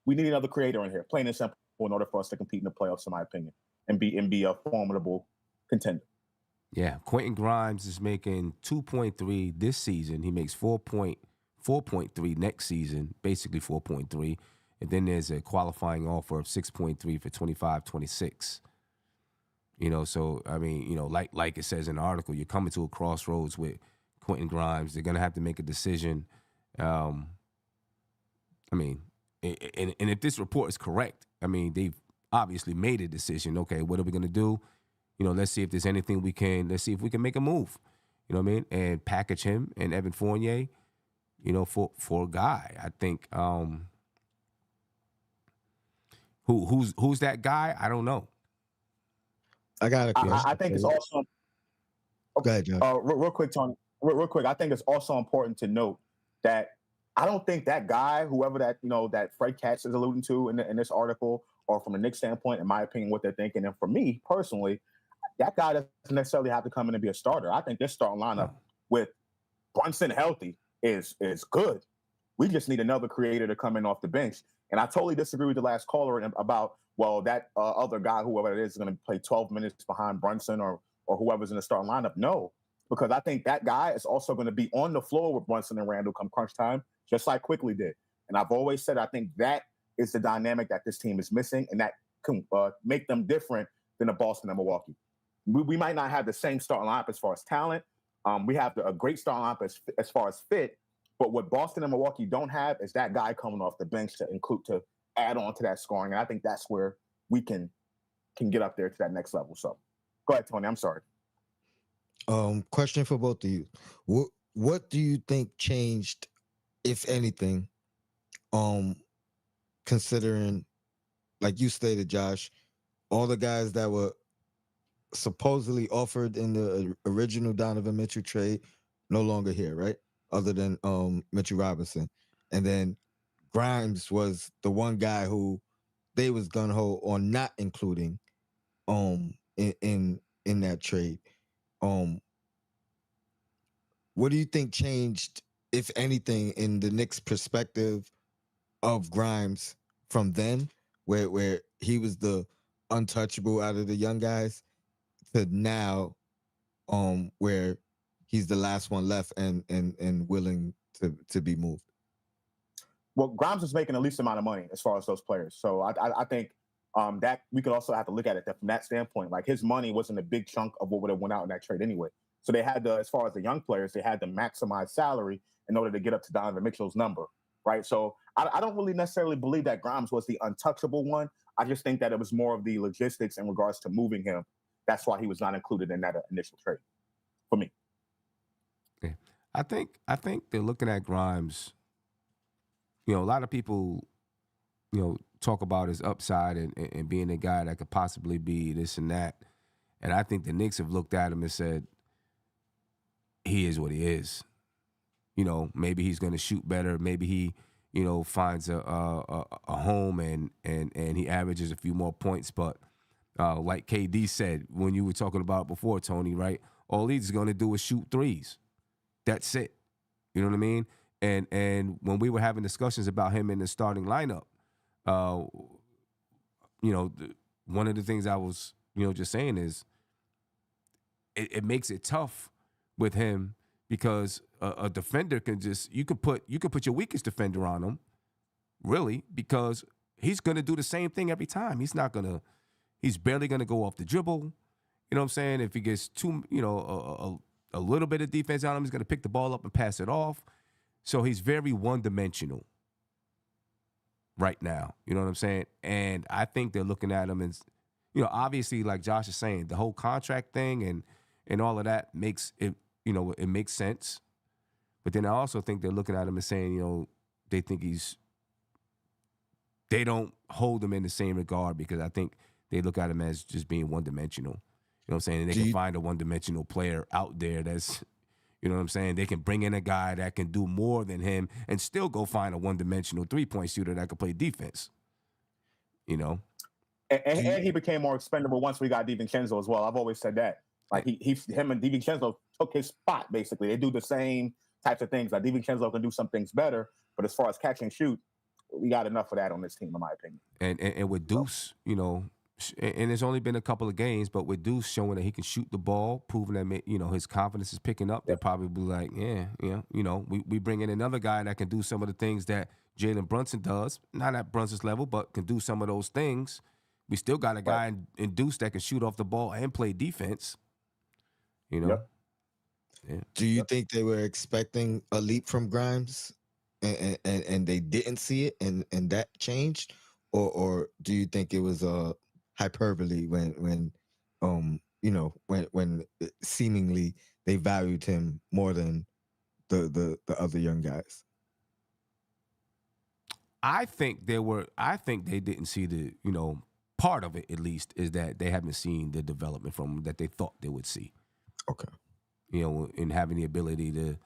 we need another creator in here, plain and simple, in order for us to compete in the playoffs, in my opinion, and be a formidable contender. Yeah, Quentin Grimes is making 2.3 this season. He makes 4.3 next season, basically 4.3. And then there's a qualifying offer of 6.3 for 25-26. So I mean, like it says in the article, you're coming to a crossroads with Quentin Grimes. They're gonna have to make a decision. I mean, and if this report is correct, I mean, they've obviously made a decision. Okay, what are we gonna do? Let's see if there's anything let's see if we can make a move. You know what I mean? And package him and Evan Fournier, for a guy. I think who's that guy? I don't know. I got a question. I think it's also. Go ahead, John. Real quick, Tony. Real quick. I think it's also important to note that I don't think that guy, whoever that that Fred Katz is alluding to in this article, or from a Knicks standpoint, in my opinion, what they're thinking, and for me personally, that guy doesn't necessarily have to come in and be a starter. I think this starting lineup with Brunson healthy is good. We just need another creator to come in off the bench. And I totally disagree with the last caller about, well, that other guy, whoever it is going to play 12 minutes behind Brunson or whoever's in the starting lineup. No, because I think that guy is also going to be on the floor with Brunson and Randall come crunch time, just like Quickly did. And I've always said I think that is the dynamic that this team is missing, and that can make them different than the Boston and Milwaukee. We might not have the same starting lineup as far as talent. We have a great starting lineup as far as fit, but what Boston and Milwaukee don't have is that guy coming off the bench to add on to that scoring. And I think that's where we can get up there to that next level. So go ahead, Tony. I'm sorry. Question for both of you. What do you think changed, if anything, considering, like you stated, Josh, all the guys that were supposedly offered in the original Donovan Mitchell trade no longer here, right? Other than Mitchell Robinson. And then Grimes was the one guy who they was gung-ho on not including in that trade. What do you think changed, if anything, in the Knicks' perspective of Grimes from then, where he was the untouchable out of the young guys, to now, where he's the last one left and willing to be moved? Well, Grimes was making the least amount of money as far as those players. So I think that we could also have to look at it from that standpoint. Like, his money wasn't a big chunk of what would have went out in that trade anyway. So they had to, as far as the young players, they had to maximize salary in order to get up to Donovan Mitchell's number, right? So I don't really necessarily believe that Grimes was the untouchable one. I just think that it was more of the logistics in regards to moving him. That's why he was not included in that initial trade for me. Yeah. I think they're looking at Grimes. A lot of people, talk about his upside and being a guy that could possibly be this and that. And I think the Knicks have looked at him and said, he is what he is. Maybe he's going to shoot better. Maybe he, finds a home and he averages a few more points. But like KD said, when you were talking about before, Tony, right? All he's going to do is shoot threes. That's it. You know what I mean? And when we were having discussions about him in the starting lineup, one of the things I was, just saying is it makes it tough with him because a defender can you could put your weakest defender on him, really, because he's going to do the same thing every time. He's barely going to go off the dribble. You know what I'm saying? If he gets a little bit of defense on him, he's going to pick the ball up and pass it off. So he's very one-dimensional right now. You know what I'm saying? And I think they're looking at him and, obviously, like Josh is saying, the whole contract thing and all of that makes it, it makes sense. But then I also think they're looking at him and saying, they think they don't hold him in the same regard because I think they look at him as just being one-dimensional. You know what I'm saying? And they can find a one-dimensional player out there that's, you know what I'm saying? They can bring in a guy that can do more than him and still go find a one-dimensional three-point shooter that can play defense. And he became more expendable once we got DiVincenzo as well. I've always said that. Like, him and DiVincenzo took his spot, basically. They do the same types of things. Like, DiVincenzo can do some things better, but as far as catch and shoot, we got enough of that on this team, in my opinion. And with Deuce, and it's only been a couple of games, but with Deuce showing that he can shoot the ball, proving that, his confidence is picking up, they're probably like, we bring in another guy that can do some of the things that Jalen Brunson does, not at Brunson's level, but can do some of those things. We still got a guy in Deuce that can shoot off the ball and play defense. Yep. Yeah. Do you think they were expecting a leap from Grimes and they didn't see it and that changed? Or do you think it was a hyperbole when seemingly they valued him more than the other young guys? I think they didn't see the, part of it at least is that they haven't seen the development from him that they thought they would see. Okay. And having the ability to,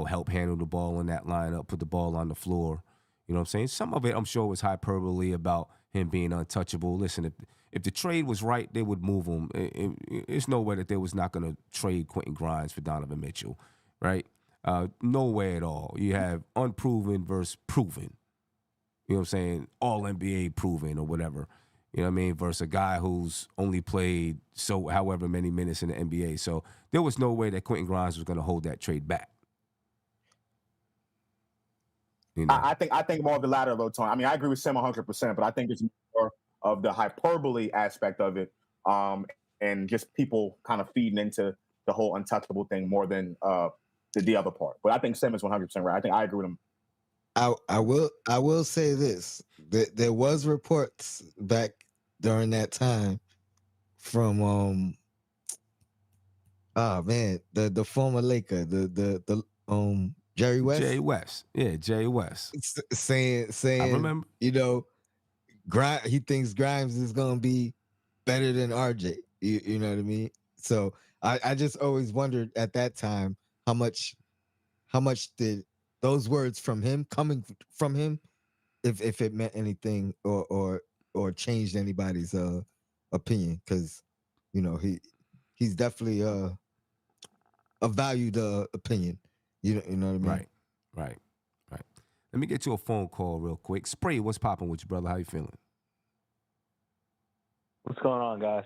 help handle the ball in that lineup, put the ball on the floor. You know what I'm saying? Some of it, I'm sure, was hyperbole about him being untouchable. Listen, if the trade was right, they would move him. It's no way that they was not going to trade Quentin Grimes for Donovan Mitchell, right? No way at all. You have unproven versus proven. You know what I'm saying? All NBA proven or whatever. You know what I mean? Versus a guy who's only played however many minutes in the NBA. So there was no way that Quentin Grimes was going to hold that trade back. I think more of the latter, though, Tony. I mean, I agree with Sim 100%, but I think it's more of the hyperbole aspect of it, and just people kind of feeding into the whole untouchable thing more than the other part. But I think Sim is 100% right. I agree with him. I will say this: there was reports back during that time from the former Laker, the Jerry West. Jay West. Yeah, Jay West. Saying I remember. He thinks Grimes is gonna be better than RJ. You know what I mean? So I just always wondered at that time how much did those words coming from him, if it meant anything or changed anybody's opinion, because he's definitely a valued opinion. You know what I mean? Right. Let me get you a phone call real quick. Spray, what's popping with you, brother? How you feeling? What's going on, guys?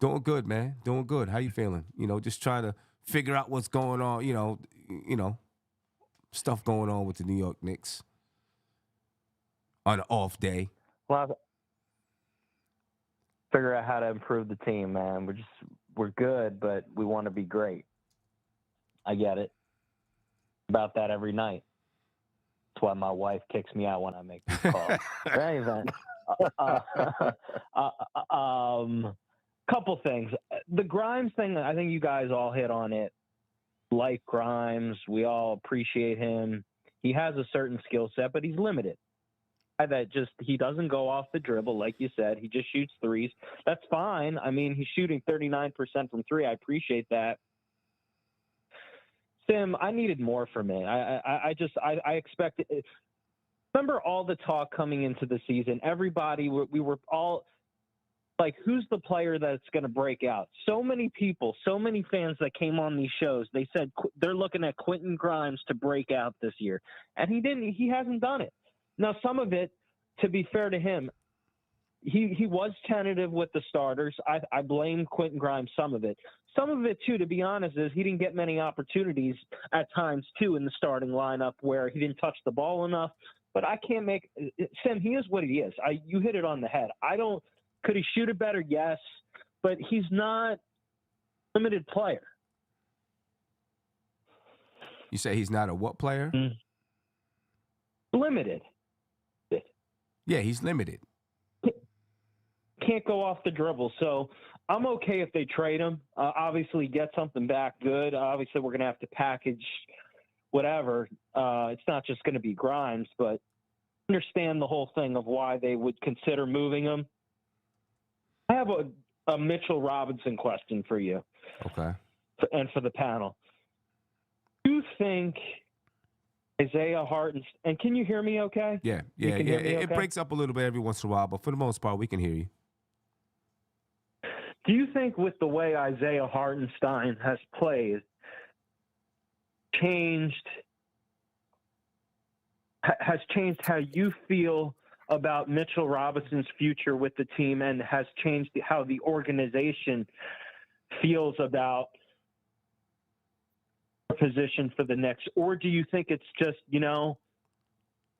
Doing good, man. Doing good. How you feeling? Just trying to figure out what's going on. Stuff going on with the New York Knicks on an off day. Well, figure out how to improve the team, man. We're good, but we want to be great. I get it. About that every night. That's why my wife kicks me out when I make these calls. Anyway, couple things. The Grimes thing, I think you guys all hit on it. Like Grimes, we all appreciate him. He has a certain skill set, but he's limited. He doesn't go off the dribble, like you said. He just shoots threes. That's fine. I mean, he's shooting 39% from three. I appreciate that. Sim, I needed more from it. I expected. Remember all the talk coming into the season. Everybody, we were all like, who's the player that's going to break out? So many people, so many fans that came on these shows, they said they're looking at Quentin Grimes to break out this year, and he hasn't done it. Now, some of it, to be fair to him, he was tentative with the starters. I blame Quentin Grimes some of it. Some of it, too, to be honest, is he didn't get many opportunities at times, too, in the starting lineup where he didn't touch the ball enough. But I can't make – Sam, he is what he is. You hit it on the head. Could he shoot it better? Yes. But he's not a limited player. You say he's not a what player? Limited. Yeah, he's limited. Can't go off the dribble. So I'm okay if they trade him. Obviously, get something back good. Obviously, we're going to have to package whatever. It's not just going to be Grimes, but understand the whole thing of why they would consider moving him. I have a Mitchell Robinson question for you. Okay. And for the panel. Do you think Isaiah Hartenstein, and can you hear me okay? Yeah. It breaks up a little bit every once in a while, but for the most part, we can hear you. Do you think with the way Isaiah Hartenstein has played, has changed how you feel about Mitchell Robinson's future with the team, and has changed how the organization feels about position for the Knicks? Or do you think it's just,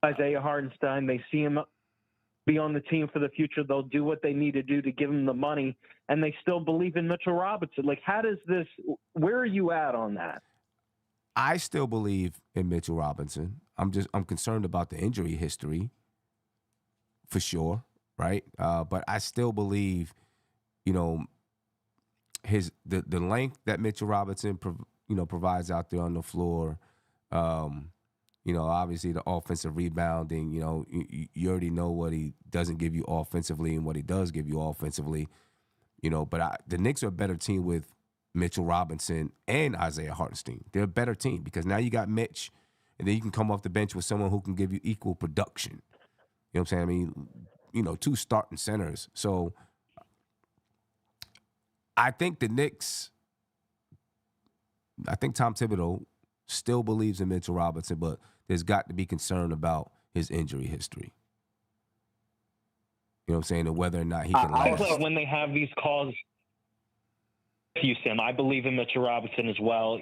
Isaiah Hartenstein, they see him be on the team for the future, they'll do what they need to do to give him the money, and they still believe in Mitchell Robinson? Like, where are you at on that? I still believe in Mitchell Robinson. I'm concerned about the injury history for sure, right? But I still believe, the length that Mitchell Robinson provides out there on the floor. Obviously the offensive rebounding. You already know what he doesn't give you offensively and what he does give you offensively. But the Knicks are a better team with Mitchell Robinson and Isaiah Hartenstein. They're a better team because now you got Mitch, and then you can come off the bench with someone who can give you equal production. You know what I'm saying? I mean, you know, 2 starting centers. So I think the Knicks, I think Tom Thibodeau still believes in Mitchell Robinson, but there's got to be concern about his injury history. You know what I'm saying? And whether or not he can I last. like when they have these calls. You, Sam. I believe in Mitchell Robinson as well.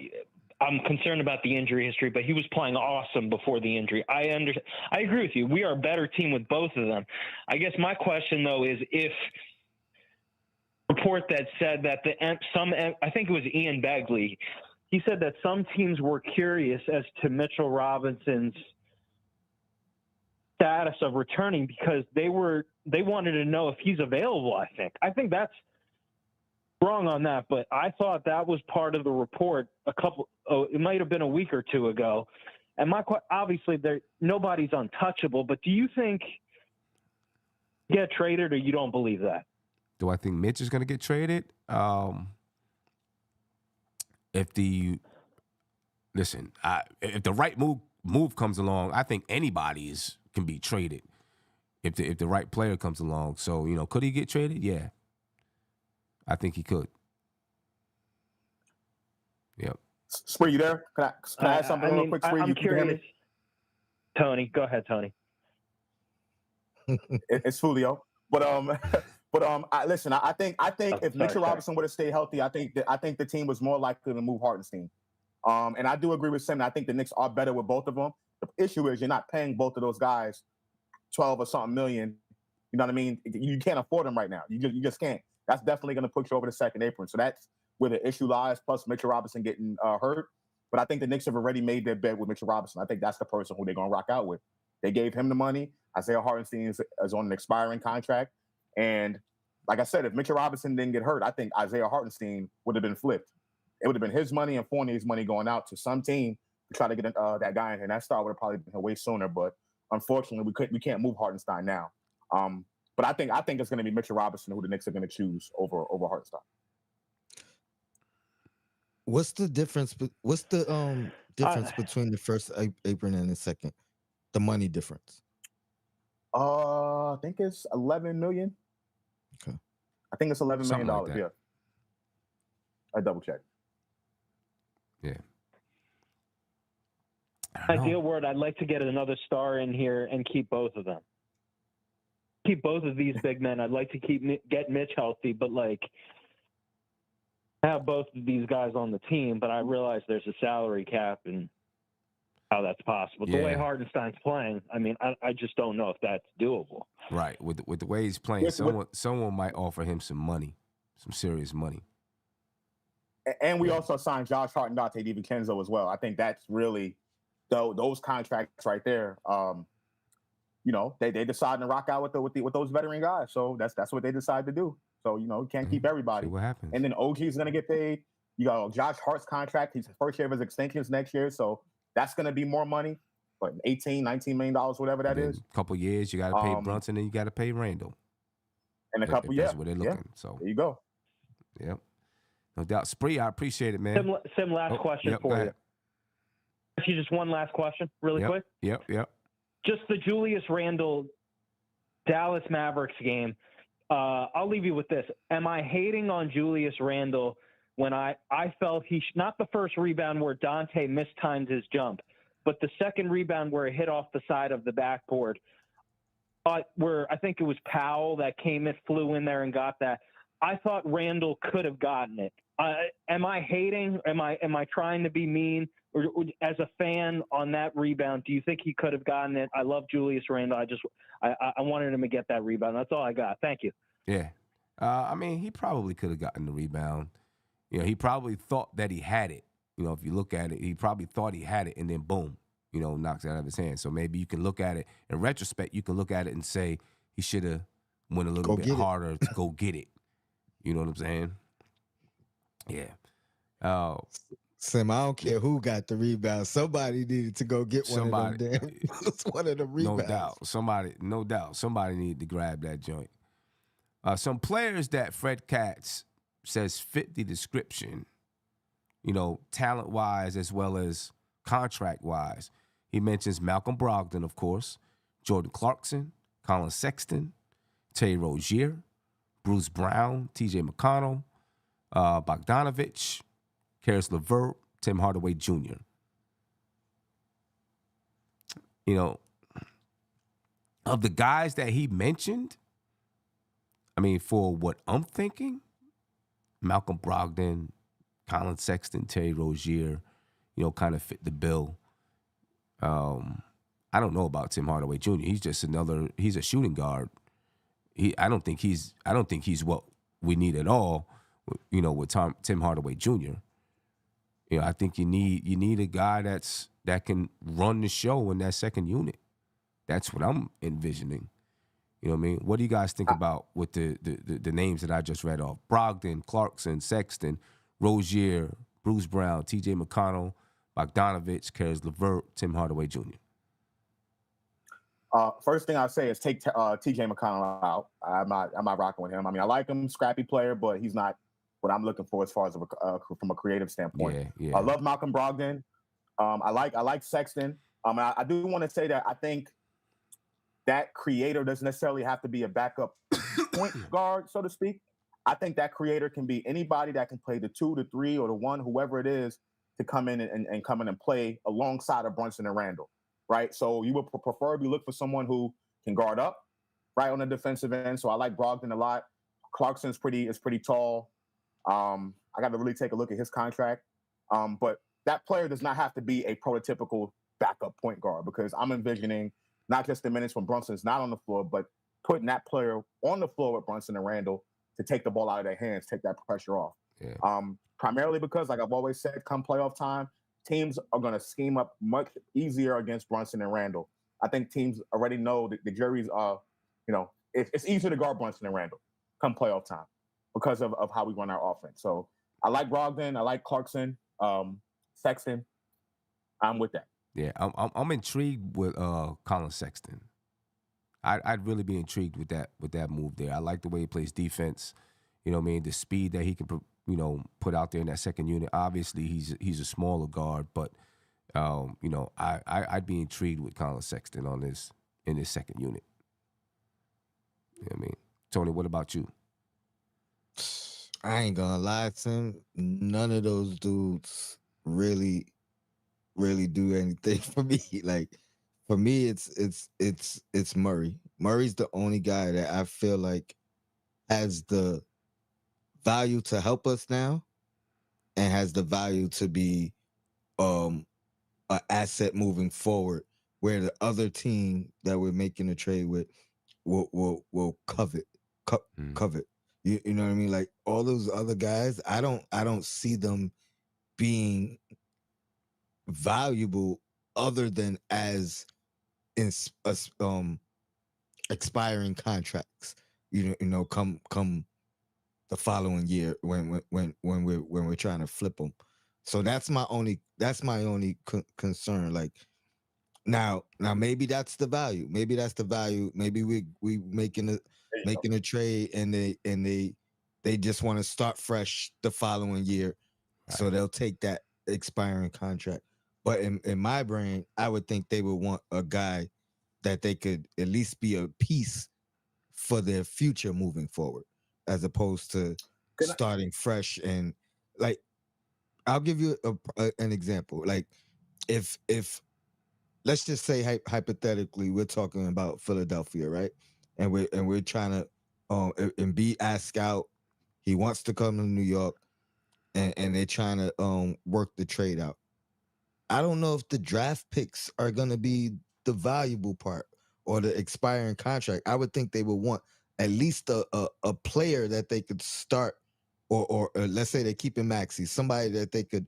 I'm concerned about the injury history, but he was playing awesome before the injury. I agree with you. We are a better team with both of them. I guess my question though is if report that said that I think it was Ian Begley. He said that some teams were curious as to Mitchell Robinson's status of returning because they wanted to know if he's available. I think that's wrong on that, but I thought that was part of the report it might have been a week or two ago. And obviously nobody's untouchable, but do you think get traded or you don't believe that? Do I think Mitch is going to get traded? If the right move comes along, I think anybody can be traded if the right player comes along. So, you know, could he get traded? Yeah. I think he could. Yep. Spree, you there? Can I add something real quick, Spree? I'm curious. Tony, go ahead, Tony. It's Julio. Listen. I think if Mitchell Robinson would have stayed healthy, I think the team was more likely to move Hartenstein. And I do agree with Sam. I think the Knicks are better with both of them. The issue is you're not paying both of those guys 12 or something million. You know what I mean? You can't afford them right now. You just can't. That's definitely going to put you over the second apron. So that's where the issue lies. Plus Mitchell Robinson getting hurt. But I think the Knicks have already made their bet with Mitchell Robinson. I think that's the person who they're going to rock out with. They gave him the money. Isaiah Hartenstein is on an expiring contract. And like I said, if Mitchell Robinson didn't get hurt, I think Isaiah Hartenstein would have been flipped. It would have been his money and Fournier's money going out to some team to try to get that guy in here. And that star would have probably been here way sooner. But unfortunately, we can't move Hartenstein now. But I think it's going to be Mitchell Robinson who the Knicks are going to choose over Hartenstein. What's the difference? What's the difference between the first apron and the second? The money difference. I think it's $11 million. Okay. I think it's $11 million. Like yeah. I double check. Yeah. Ideal word. I'd like to get another star in here and keep both of them. Keep both of these big men. I'd like to get Mitch healthy, but like have both of these guys on the team. But I realize there's a salary cap and how that's possible. The way Hartenstein's playing, I mean, I just don't know if that's doable. Right. With the way he's playing, someone might offer him some money, some serious money. And we also signed Josh Hart and Dante DiVincenzo as well. I think that's really those contracts right there. You know, they decided to rock out with those veteran guys. So that's what they decided to do. So, you know, you can't keep everybody. See what happens. And then OG is going to get paid. You got Josh Hart's contract. He's first year of his extensions next year. So that's going to be more money. But $18, $19 million, whatever that is. A couple years, you got to pay Brunson, and you got to pay Randall. And a couple years. That's where they're looking. So there you go. Yep. No doubt. Spree, I appreciate it, man. Sim, last question for you. Actually, just one last question, really quick. Yep. Just the Julius Randle Dallas Mavericks game. I'll leave you with this. Am I hating on Julius Randle when I felt not the first rebound where Dante mistimed his jump, but the second rebound where it hit off the side of the backboard, where I think it was Powell that flew in there and got that. I thought Randle could have gotten it. Am I hating? Am I trying to be mean? Or as a fan on that rebound, do you think he could have gotten it? I love Julius Randle. I wanted him to get that rebound. That's all I got. Thank you. Yeah. I mean, he probably could have gotten the rebound. You know, he probably thought that he had it. You know, if you look at it, he probably thought he had it, and then boom, you know, knocks it out of his hand. So maybe you can look at it in retrospect. You can look at it and say he should have went a little bit harder to go get it. You know what I'm saying? Yeah. Sam, I don't care who got the rebound. Somebody needed to go get one of them. Damn, it's one of the rebounds. No doubt. Somebody needed to grab that joint. Some players that Fred Katz says fit the description talent-wise as well as contract-wise. He mentions Malcolm Brogdon, of course, Jordan Clarkson, Colin Sexton, Terry Rozier, Bruce Brown, T.J. McConnell, Bogdanovich, Karis LeVert, Tim Hardaway Jr. Of the guys that he mentioned, for what I'm thinking, Malcolm Brogdon, Colin Sexton, Terry Rozier, kind of fit the bill. I don't know about Tim Hardaway Jr. He's just he's a shooting guard. I don't think he's what we need at all, with Tim Hardaway Jr. I think you need a guy that can run the show in that second unit. That's what I'm envisioning. You know what I mean? What do you guys think about with the names that I just read off? Brogdon, Clarkson, Sexton, Rozier, Bruce Brown, T.J. McConnell, Bogdanovich, Karis LeVert, Tim Hardaway Jr. First thing I'll say is take T.J. McConnell out. I'm not rocking with him. I like him, scrappy player, but he's not what I'm looking for as far as from a creative standpoint. Yeah. I love Malcolm Brogdon. I like Sexton. I do want to say that I think that creator doesn't necessarily have to be a backup point guard, so to speak. I think that creator can be anybody that can play the 2, the 3, or the 1, whoever it is, to come in and come in and play alongside of Brunson and Randall, right? So you would preferably look for someone who can guard up, right, on the defensive end. So I like Brogdon a lot. Clarkson is pretty tall. I got to really take a look at his contract. But that player does not have to be a prototypical backup point guard, because I'm envisioning not just the minutes when Brunson's not on the floor, but putting that player on the floor with Brunson and Randall to take the ball out of their hands, take that pressure off. Yeah. Primarily because, like I've always said, come playoff time, teams are going to scheme up much easier against Brunson and Randall. I think teams already know that the jury's it's easier to guard Brunson and Randall come playoff time because of how we run our offense. So I like Brogdon, I like Clarkson, Sexton. I'm with that. Yeah, I'm intrigued with Colin Sexton. I'd really be intrigued with that move there. I like the way he plays defense. The speed that he can put out there in that second unit. Obviously, he's a smaller guard, but I'd be intrigued with Colin Sexton in this second unit. You know what I mean? Tony, what about you? I ain't gonna lie, Tim. None of those dudes really do anything for me. Like, for me, it's Murray. Murray's the only guy that I feel like has the value to help us now, and has the value to be an asset moving forward, where the other team that we're making a trade with will covet. You know what I mean? Like, all those other guys, I don't see them being valuable other than as in expiring contracts. Come the following year when we're trying to flip them. So that's my only concern. Like, now maybe that's the value. Maybe we making a trade, and they just want to start fresh the following year. Right. So they'll take that expiring contract. But in my brain, I would think they would want a guy that they could at least be a piece for their future moving forward, as opposed to starting fresh. And, like, I'll give you an example. Like, if let's just say hypothetically, we're talking about Philadelphia, right? And we're trying to Embiid ask out. He wants to come to New York, and they're trying to work the trade out. I don't know if the draft picks are going to be the valuable part, or the expiring contract. I would think they would want at least a player that they could start, or let's say they're keeping Maxey, somebody that they could,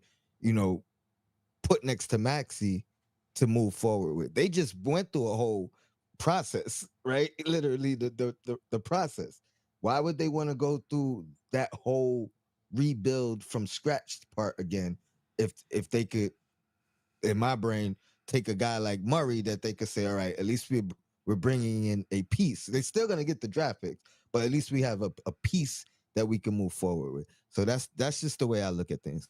put next to Maxey to move forward with. They just went through a whole process, right? Literally the process. Why would they want to go through that whole rebuild from scratch part again if they could, in my brain, take a guy like Murray that they could say, all right, at least we're bringing in a piece. They're still going to get the draft picks, but at least we have a piece that we can move forward with. So that's just the way I look at things.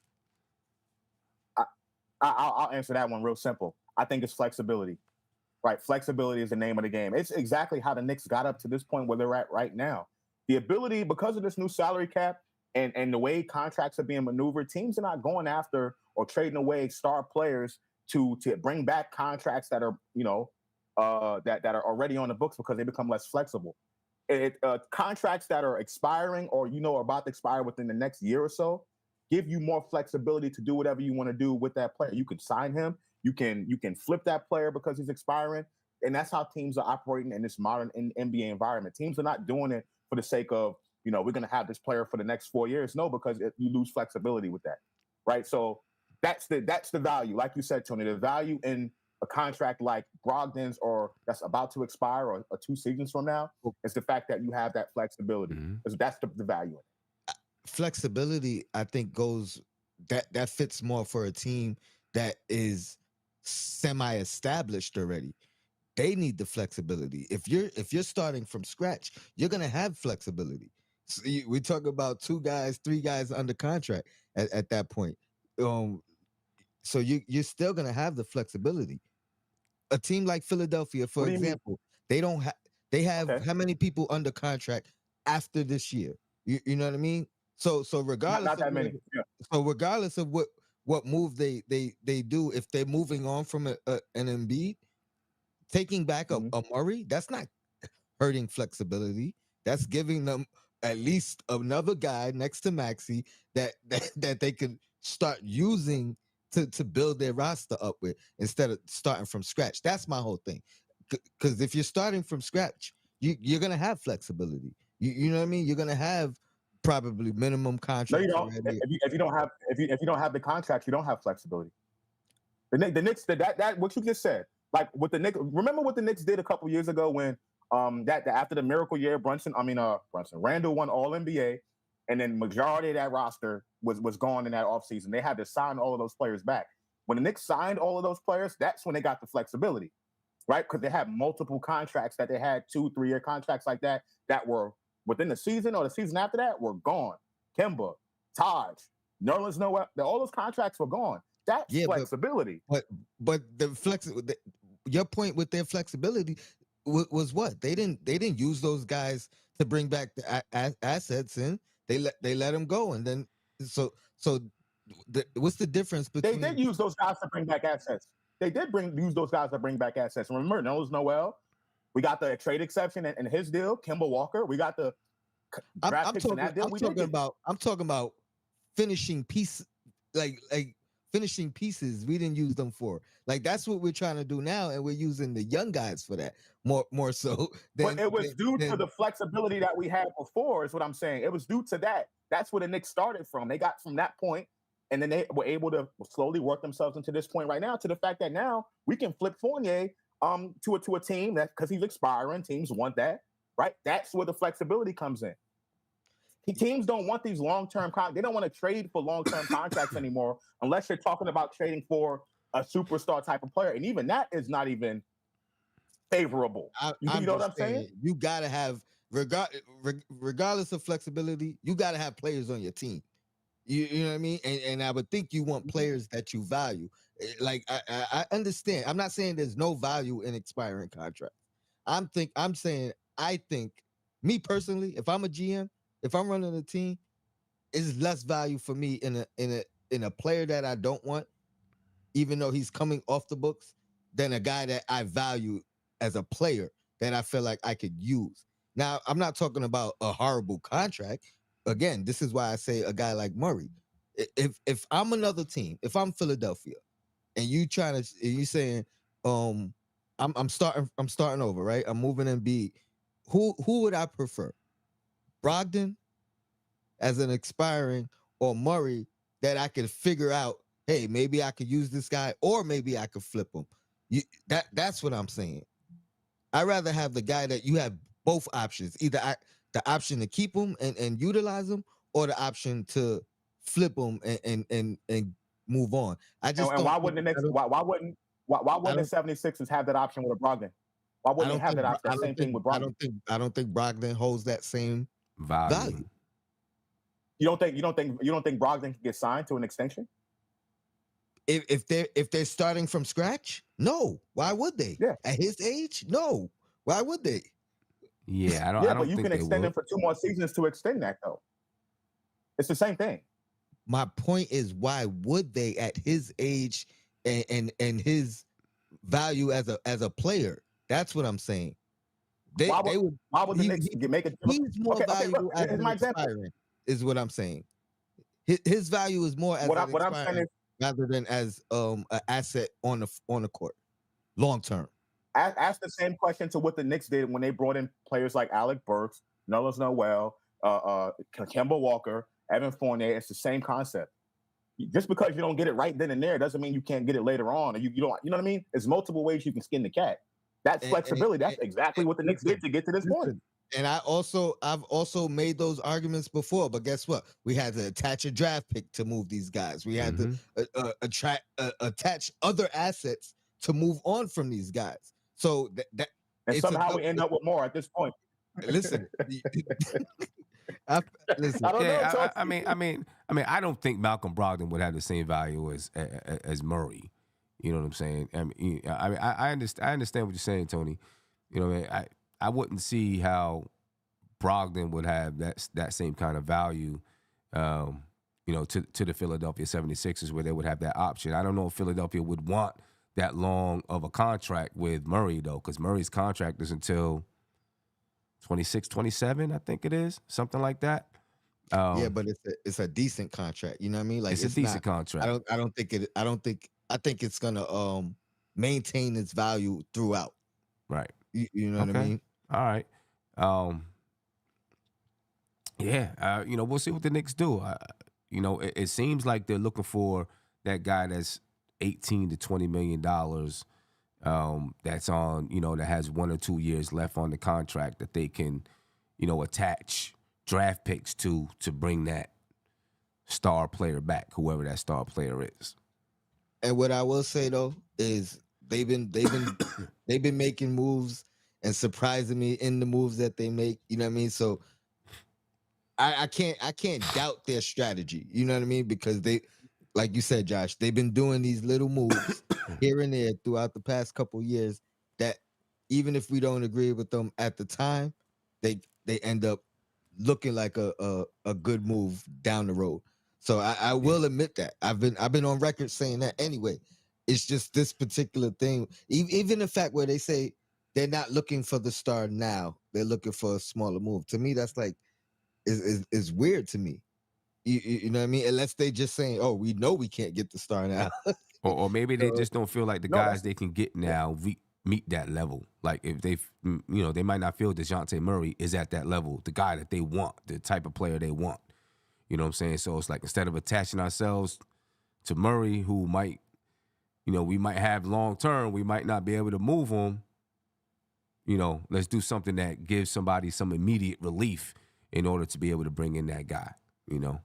I'll answer that one real simple. I think it's flexibility. Right, flexibility is the name of the game. It's exactly how the Knicks got up to this point where they're at right now. The ability, because of this new salary cap and the way contracts are being maneuvered, teams are not going after or trading away star players to bring back contracts that are that are already on the books because they become less flexible. Contracts that are expiring or are about to expire within the next year or so give you more flexibility to do whatever you want to do with that player. You can sign him. You can flip that player because he's expiring, and that's how teams are operating in this modern NBA environment. Teams are not doing it for the sake of we're going to have this player for the next 4 years. No, because you lose flexibility with that, right? So that's the value, like you said, Tony. The value in a contract like Brogdon's or that's about to expire or 2 seasons from now is the fact that you have that flexibility. Mm-hmm. That's the value. Flexibility, I think, goes that fits more for a team that is semi-established already. They need the flexibility. If you're starting from scratch, you're gonna have flexibility. So we talk about 2 guys, 3 guys under contract at that point. So you're still gonna have the flexibility. A team like Philadelphia, for example, they have how many people under contract after this year? You know what I mean? So regardless, not that many. Yeah. So regardless of what move they do, if they're moving on from an Embiid, taking back a Murray, that's not hurting flexibility. That's giving them at least another guy next to Maxey that they could start using to build their roster up with instead of starting from scratch. That's my whole thing. Because if you're starting from scratch, you're gonna have flexibility. You know what I mean? You're gonna have probably minimum contract. No, you don't. If you don't have the contract, you don't have flexibility. The Knicks, that what you just said, like with the Knicks. Remember what the Knicks did a couple years ago when that after the miracle year, Randall won All NBA, and then majority of that roster was gone in that offseason. They had to sign all of those players back. When the Knicks signed all of those players, that's when they got the flexibility, right? Because they had multiple contracts that they had 2-3 year contracts like that were within the season or the season after that were gone. Kemba, Taj, Nerlens Noel, all those contracts were gone. That's flexibility. But your point with their flexibility was what? They didn't use those guys to bring back the assets in. They let them go, and then what's the difference between? They did use those guys to bring back assets. They did use those guys to bring back assets. Remember, Nerlens Noel. We got the trade exception and his deal, Kemba Walker. We got the draft picks in that deal. I'm talking about finishing pieces, like finishing pieces. We didn't use them for. Like that's what we're trying to do now, and we're using the young guys for that more so. But it was due to the flexibility that we had before. Is what I'm saying. It was due to that. That's where the Knicks started from. They got from that point, and then they were able to slowly work themselves into this point right now. To the fact that now we can flip Fournier to a team that because he's expiring, teams want that, right? That's where the flexibility comes in. Teams don't want these long-term they don't want to trade for long-term contracts anymore unless you're talking about trading for a superstar type of player. And even that is not even favorable. You know what I'm saying? You got to have, regardless of flexibility, you got to have players on your team. You know what I mean? And I would think you want players that you value. Like I understand. I'm not saying there's no value in expiring contracts. I'm saying I think me personally, if I'm a GM, if I'm running a team, it's less value for me in a player that I don't want, even though he's coming off the books, than a guy that I value as a player that I feel like I could use. Now, I'm not talking about a horrible contract. Again, this is why I say a guy like Murray. If I'm another team, if I'm Philadelphia, and you saying, I'm starting over, right? I'm moving Embiid. Who would I prefer? Brogdon as an expiring, or Murray that I could figure out, hey, maybe I could use this guy, or maybe I could flip him. That's what I'm saying. I'd rather have the guy that you have both options, either the option to keep him and utilize him, or the option to flip him and move on. I just and why wouldn't the Knicks? Why wouldn't the 76ers have that option with a Brogdon? Why wouldn't they have that option? Same thing with Brogdon. I don't think Brogdon holds that same value. You don't think Brogdon can get signed to an extension? if they're starting from scratch, no. Why would they? Yeah. At his age, no. Why would they? Yeah, I Yeah, don't but you think can they extend would. him for 2 more seasons to extend that, though. It's the same thing. My point is, why would they at his age and his value as a player? That's what I'm saying. They would. Why would the He, Knicks make it? he's more Okay, valuable look, as here's an my example. expiring, is what I'm saying. His value is more as What an I'm saying expiring is, rather than as an asset on the court, long term. ask the same question to what the Knicks did when they brought in players like Alec Burks, Nerlens Noel, Kemba Walker, Evan Fournier. It's the same concept. Just because you don't get it right then and there doesn't mean you can't get it later on. Or you don't, you know what I mean? There's multiple ways you can skin the cat. That's flexibility. That's exactly what the Knicks did to get to this point. And I've also made those arguments before, but guess what? We had to attach a draft pick to move these guys. We had to attach other assets to move on from these guys. So that and somehow we end up with more at this point. Listen, listen. I don't know. I don't think Malcolm Brogdon would have the same value as Murray. You know what I'm saying? I understand what you're saying, Tony. You know, I wouldn't see how Brogdon would have that same kind of value, you know, to the Philadelphia 76ers, where they would have that option. I don't know if Philadelphia would want that long of a contract with Murray, though, because Murray's contract is until 26, 27, I think it is, something like that. Yeah, but it's a decent contract. You know what I mean? Like it's a decent contract. I think it's gonna maintain its value throughout. Right. You know what I mean? All right. You know, we'll see what the Knicks do. You know, it seems like they're looking for that guy that's $18 to $20 million. That's on, you know, that has 1 or 2 years left on the contract that they can, you know, attach draft picks to bring that star player back, whoever that star player is. And what I will say though is they've been making moves and surprising me in the moves that they make. You know what I mean? So I can't doubt their strategy. You know what I mean? Because they, like you said, Josh, they've been doing these little moves here and there throughout the past couple of years that even if we don't agree with them at the time, they end up looking like a good move down the road. So I will admit that I've been on record saying that anyway. It's just this particular thing, even the fact where they say they're not looking for the star now, they're looking for a smaller move. To me, that's like is weird to me. You know what I mean? Unless they just saying, "Oh, we know we can't get the star now," or maybe they just don't feel like the guys they can get now meet that level. Like if they, you know, they might not feel DeJounte Murray is at that level, the guy that they want, the type of player they want. You know what I'm saying? So it's like instead of attaching ourselves to Murray, who might, you know, we might have long term, we might not be able to move him. You know, let's do something that gives somebody some immediate relief in order to be able to bring in that guy. You know.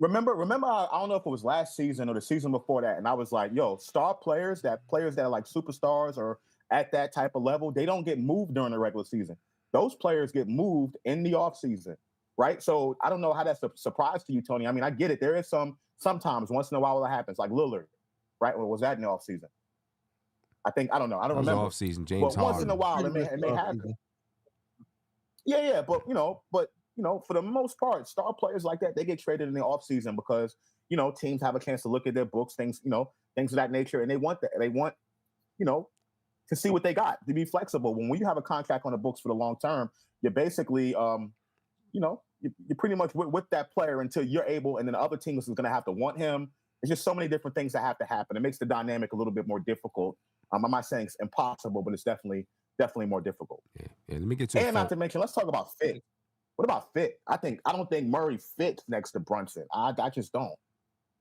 Remember, I don't know if it was last season or the season before that, and I was like, yo, star players that are like superstars or at that type of level, they don't get moved during the regular season. Those players get moved in the offseason, right? So I don't know how that's a surprise to you, Tony. I mean, I get it. There is sometimes once in a while that happens, like Lillard, right? Or was that in the offseason? I don't know. I don't remember. Offseason, James But Harden. once in a while, it may happen. Yeah, but you know, for the most part, star players like that, they get traded in the offseason because, you know, teams have a chance to look at their books, things of that nature. And they want that. They want, you know, to see what they got, to be flexible. When you have a contract on the books for the long term, you're basically, you know, you're pretty much with that player until you're able, and then the other team is going to have to want him. There's just so many different things that have to happen. It makes the dynamic a little bit more difficult. I'm not saying it's impossible, but it's definitely more difficult. Yeah. Let me get to and not to mention, let's talk about fit. What about fit? I don't think Murray fits next to Brunson. I just don't,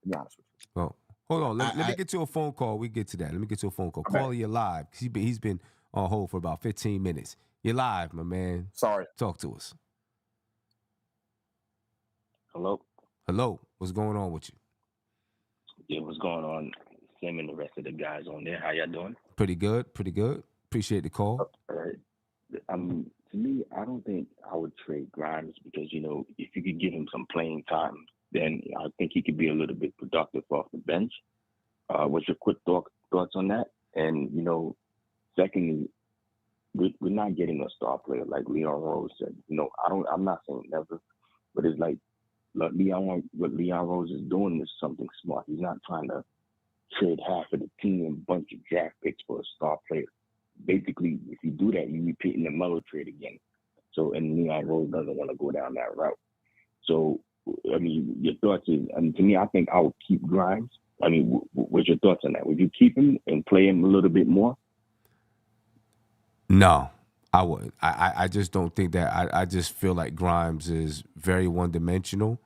to be honest with you. Well, hold on. Let me get to a phone call. We get to that. Let me get to a phone call. Okay. Caller, you're live. He's been on hold for about 15 minutes. You're live, my man. Sorry. Talk to us. Hello? Hello. What's going on with you? Yeah, what's going on? Same and the rest of the guys on there. How y'all doing? Pretty good. Appreciate the call. All right. To me, I don't think I would trade Grimes because, you know, if you could give him some playing time, then I think he could be a little bit productive off the bench. What's your quick thoughts on that? And, secondly, we're not getting a star player like Leon Rose said. I'm not saying never, but it's like what Leon Rose is doing is something smart. He's not trying to trade half of the team and a bunch of draft picks for a star player. Basically, if you do that, you're repeating the Melo trade again. So, and Leon Rose doesn't want to go down that route. So, I mean, your thoughts is, to me, I think I would keep Grimes. I mean, what's your thoughts on that? Would you keep him and play him a little bit more? No, I wouldn't. I just don't think that. I just feel like Grimes is very one-dimensional.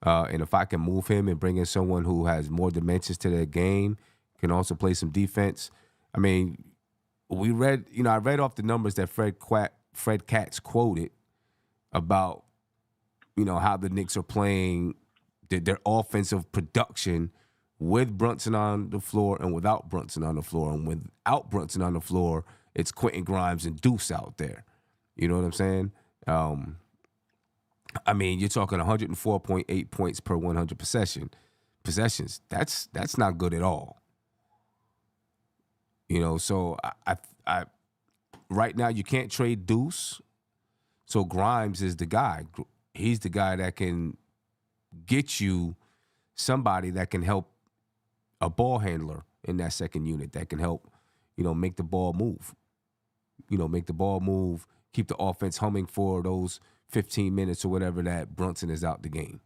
And if I can move him and bring in someone who has more dimensions to their game, can also play some defense. I mean, I read off the numbers that Fred Katz quoted about, how the Knicks are playing their offensive production with Brunson on the floor and without Brunson on the floor. And without Brunson on the floor, it's Quentin Grimes and Deuce out there. You know what I'm saying? I mean, you're talking 104.8 points per 100 possessions. That's not good at all. So I right now you can't trade Deuce. So Grimes is the guy. He's the guy that can get you somebody that can help a ball handler in that second unit that can help, make the ball move. Make the ball move, keep the offense humming for those 15 minutes or whatever that Brunson is out the game.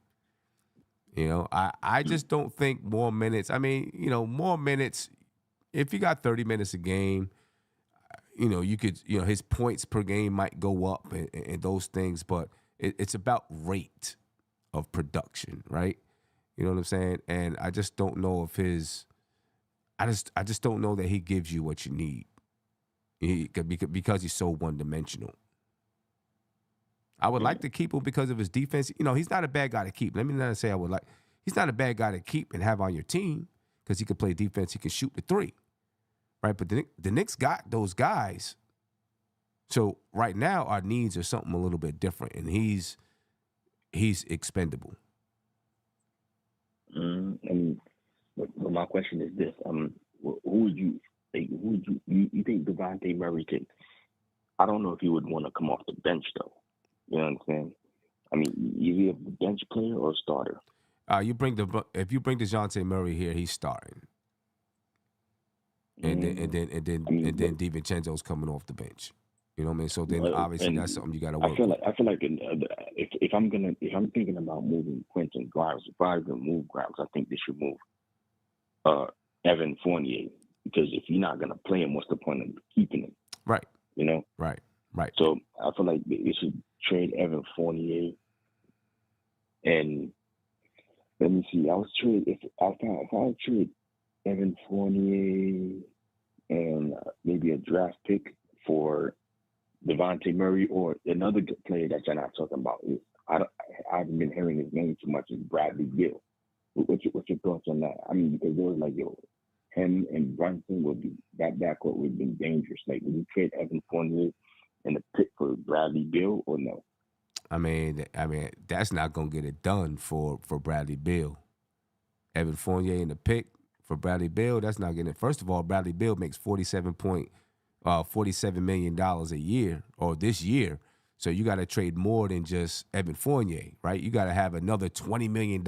I just don't think more minutes. I mean, more minutes. If you got 30 minutes a game, you could, his points per game might go up and those things, but it's about rate of production, right? You know what I'm saying? And I just don't know if I just don't know that he gives you what you need. Because he's so one-dimensional. I would like to keep him because of his defense. He's not a bad guy to keep. Let me not say he's not a bad guy to keep and have on your team because he can play defense. He can shoot the three, right? But the Knicks got those guys. So right now our needs are something a little bit different, and he's expendable. But my question is this: who would you think? You think Devontae Murray could? I don't know if he would want to come off the bench though. You know what I'm saying? I mean, is he a bench player or a starter? If you bring DeJounte Murray here, he's starting, and then DiVincenzo's coming off the bench. You know what I mean? So then obviously that's something you got to work. I feel like if I'm thinking about moving Quentin Grimes, if I'm going to move Grimes, I think they should move Evan Fournier, because if you're not going to play him, what's the point of keeping him? Right. Right. So I feel like they should trade Evan Fournier. And let me see, if I trade Evan Fournier and maybe a draft pick for Devontae Murray, or another good player that you're not talking about, is I haven't been hearing his name too much, is Bradley Beal. What's your thoughts on that? I mean, because there was like, him and Brunson would be, that backcourt would have been dangerous. Like, would you trade Evan Fournier and a pick for Bradley Beal or no? I mean, that's not gonna get it done for Bradley Beal. Evan Fournier in the pick for Bradley Beal, that's not getting it. First of all, Bradley Beal makes $47 million a year, or this year. So you got to trade more than just Evan Fournier, right? You got to have another $20 million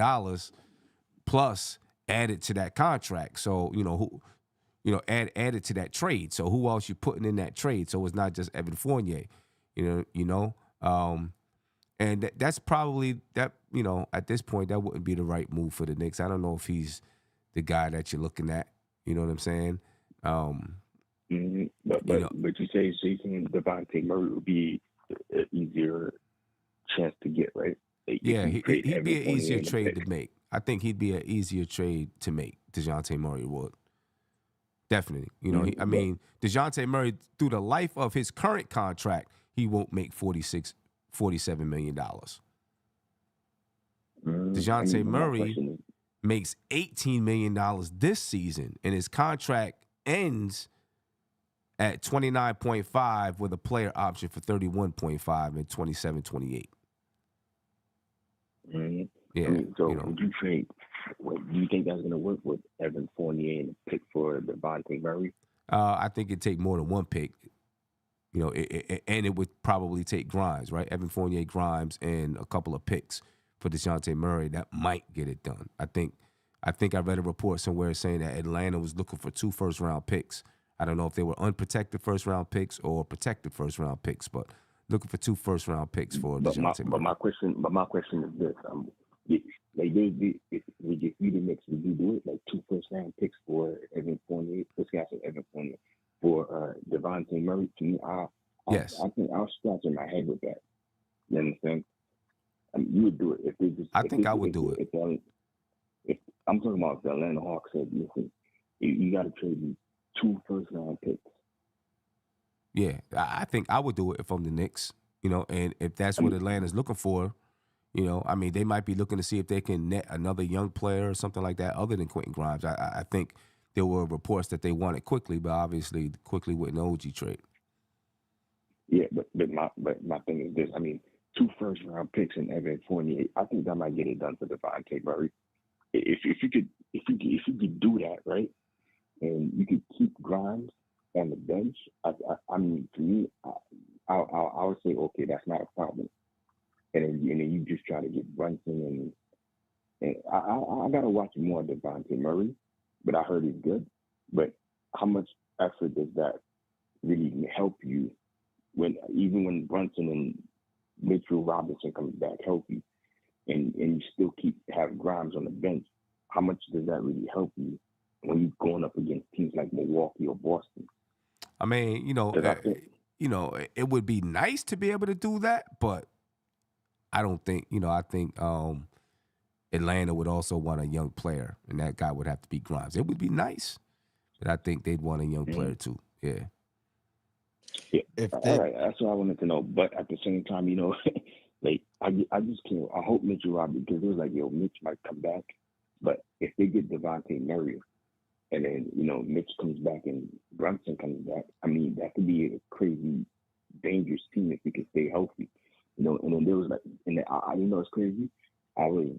plus added to that contract. So add it to that trade. So who else you putting in that trade? So it's not just Evan Fournier, and that's probably that. At this point, that wouldn't be the right move for the Knicks. I don't know if he's the guy that you're looking at. You know what I'm saying? But you say Devontae Murray would be an easier chance to get, right? Yeah, he'd be an easier trade to make. I think he'd be an easier trade to make. DeJounte Murray would. Definitely. DeJounte Murray, through the life of his current contract, he won't make $47 million. DeJounte Murray makes $18 million this season, and his contract ends at 29.5 with a player option for 31.5 in 27-28. Yeah, I mean, so you know, would you trade? Do you think that's going to work with Evan Fournier and a pick for Devontae Murray? I think it'd take more than one pick. You know, and it would probably take Grimes, right? Evan Fournier, Grimes, and a couple of picks for DeJounte Murray. That might get it done. I think I read a report somewhere saying that Atlanta was looking for 2 first-round picks. I don't know if they were unprotected first-round picks or protected first-round picks, but looking for 2 first-round picks for DeJounte Murray. But my question is this: if you the Knicks, would you do it like 2 first-round picks for Evan Fournier? This guy said Evan Fournier for Devontae Murray. To me, Yes. I think I'll scratch in my head with that. You understand? I mean, you would do it if they just. I think I would do it. If I'm talking about the Atlanta Hawks said, listen, you got to trade me 2 first-round picks. Yeah, I think I would do it if I'm the Knicks, you know, and if that's what Atlanta's looking for, you know, I mean, they might be looking to see if they can net another young player or something like that other than Quentin Grimes. I think there were reports that they wanted quickly, but obviously quickly with an OG trade. Yeah, but my thing is this. I mean, 2 first-round picks and Evan Fournier. I think that might get it done for Devontae Murray. If you could do that, right, and you could keep Grimes on the bench, I mean, to me, I would say, okay, that's not a problem. And then you just try to get Brunson and I gotta watch more of Devontae Murray, but I heard he's good. But how much effort does that really help you even when Brunson and Mitchell Robinson comes back healthy, and you still have Grimes on the bench? How much does that really help you when you're going up against teams like Milwaukee or Boston? I mean, it would be nice to be able to do that, but I don't think, I think Atlanta would also want a young player, and that guy would have to be Grimes. It would be nice, but I think they'd want a young player too. Yeah. Yeah, all right. That's what I wanted to know. But at the same time, like I just can't. I hope Mitchell Robinson, because it was like, Mitch might come back. But if they get Devontae Murray, and then Mitch comes back and Brunson comes back, I mean that could be a crazy, dangerous team if we could stay healthy. And then there was like, it's crazy. I was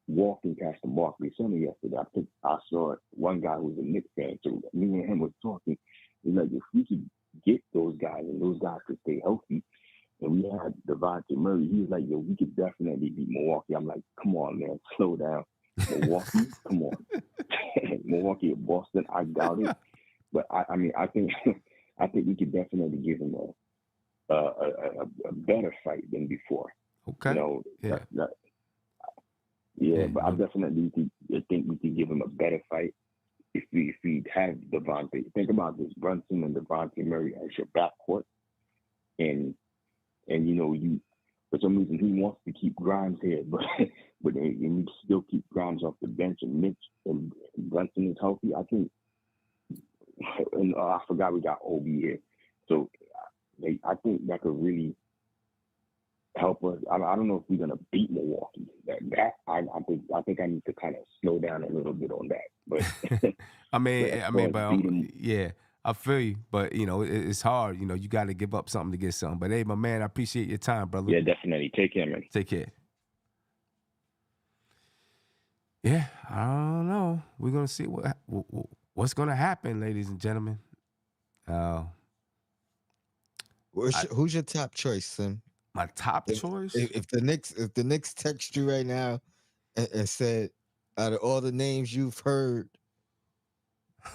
walking past the Barclays Center yesterday. I saw one guy who was a Knicks fan, so me and him was talking. He's like, if we could get those guys and those guys could stay healthy, and we had Devontae Murray, he was like, we could definitely beat Milwaukee. I'm like, come on, man, slow down. Milwaukee, come on. Milwaukee or Boston, I doubt it. But I mean, I think we could definitely give him a better fight than before. Okay. But I definitely think we could give him a better fight if we have Devontae. Think about this: Brunson and Devontae Murray as your backcourt, and you for some reason he wants to keep Grimes here, but you still keep Grimes off the bench, and Mitch and Brunson is healthy. I think, and I forgot we got Obi here, so I think that could really help us. I don't know if we're gonna beat Milwaukee. I think I need to kind of slow down a little bit on that. But yeah, I feel you. But it's hard. You got to give up something to get something. But hey, my man, I appreciate your time, brother. Yeah, definitely. Take care, man. Take care. Yeah, I don't know. We're gonna see what's gonna happen, ladies and gentlemen. Who's your top choice, Sim? My top choice? If the Knicks text you right now and said, out of all the names you've heard,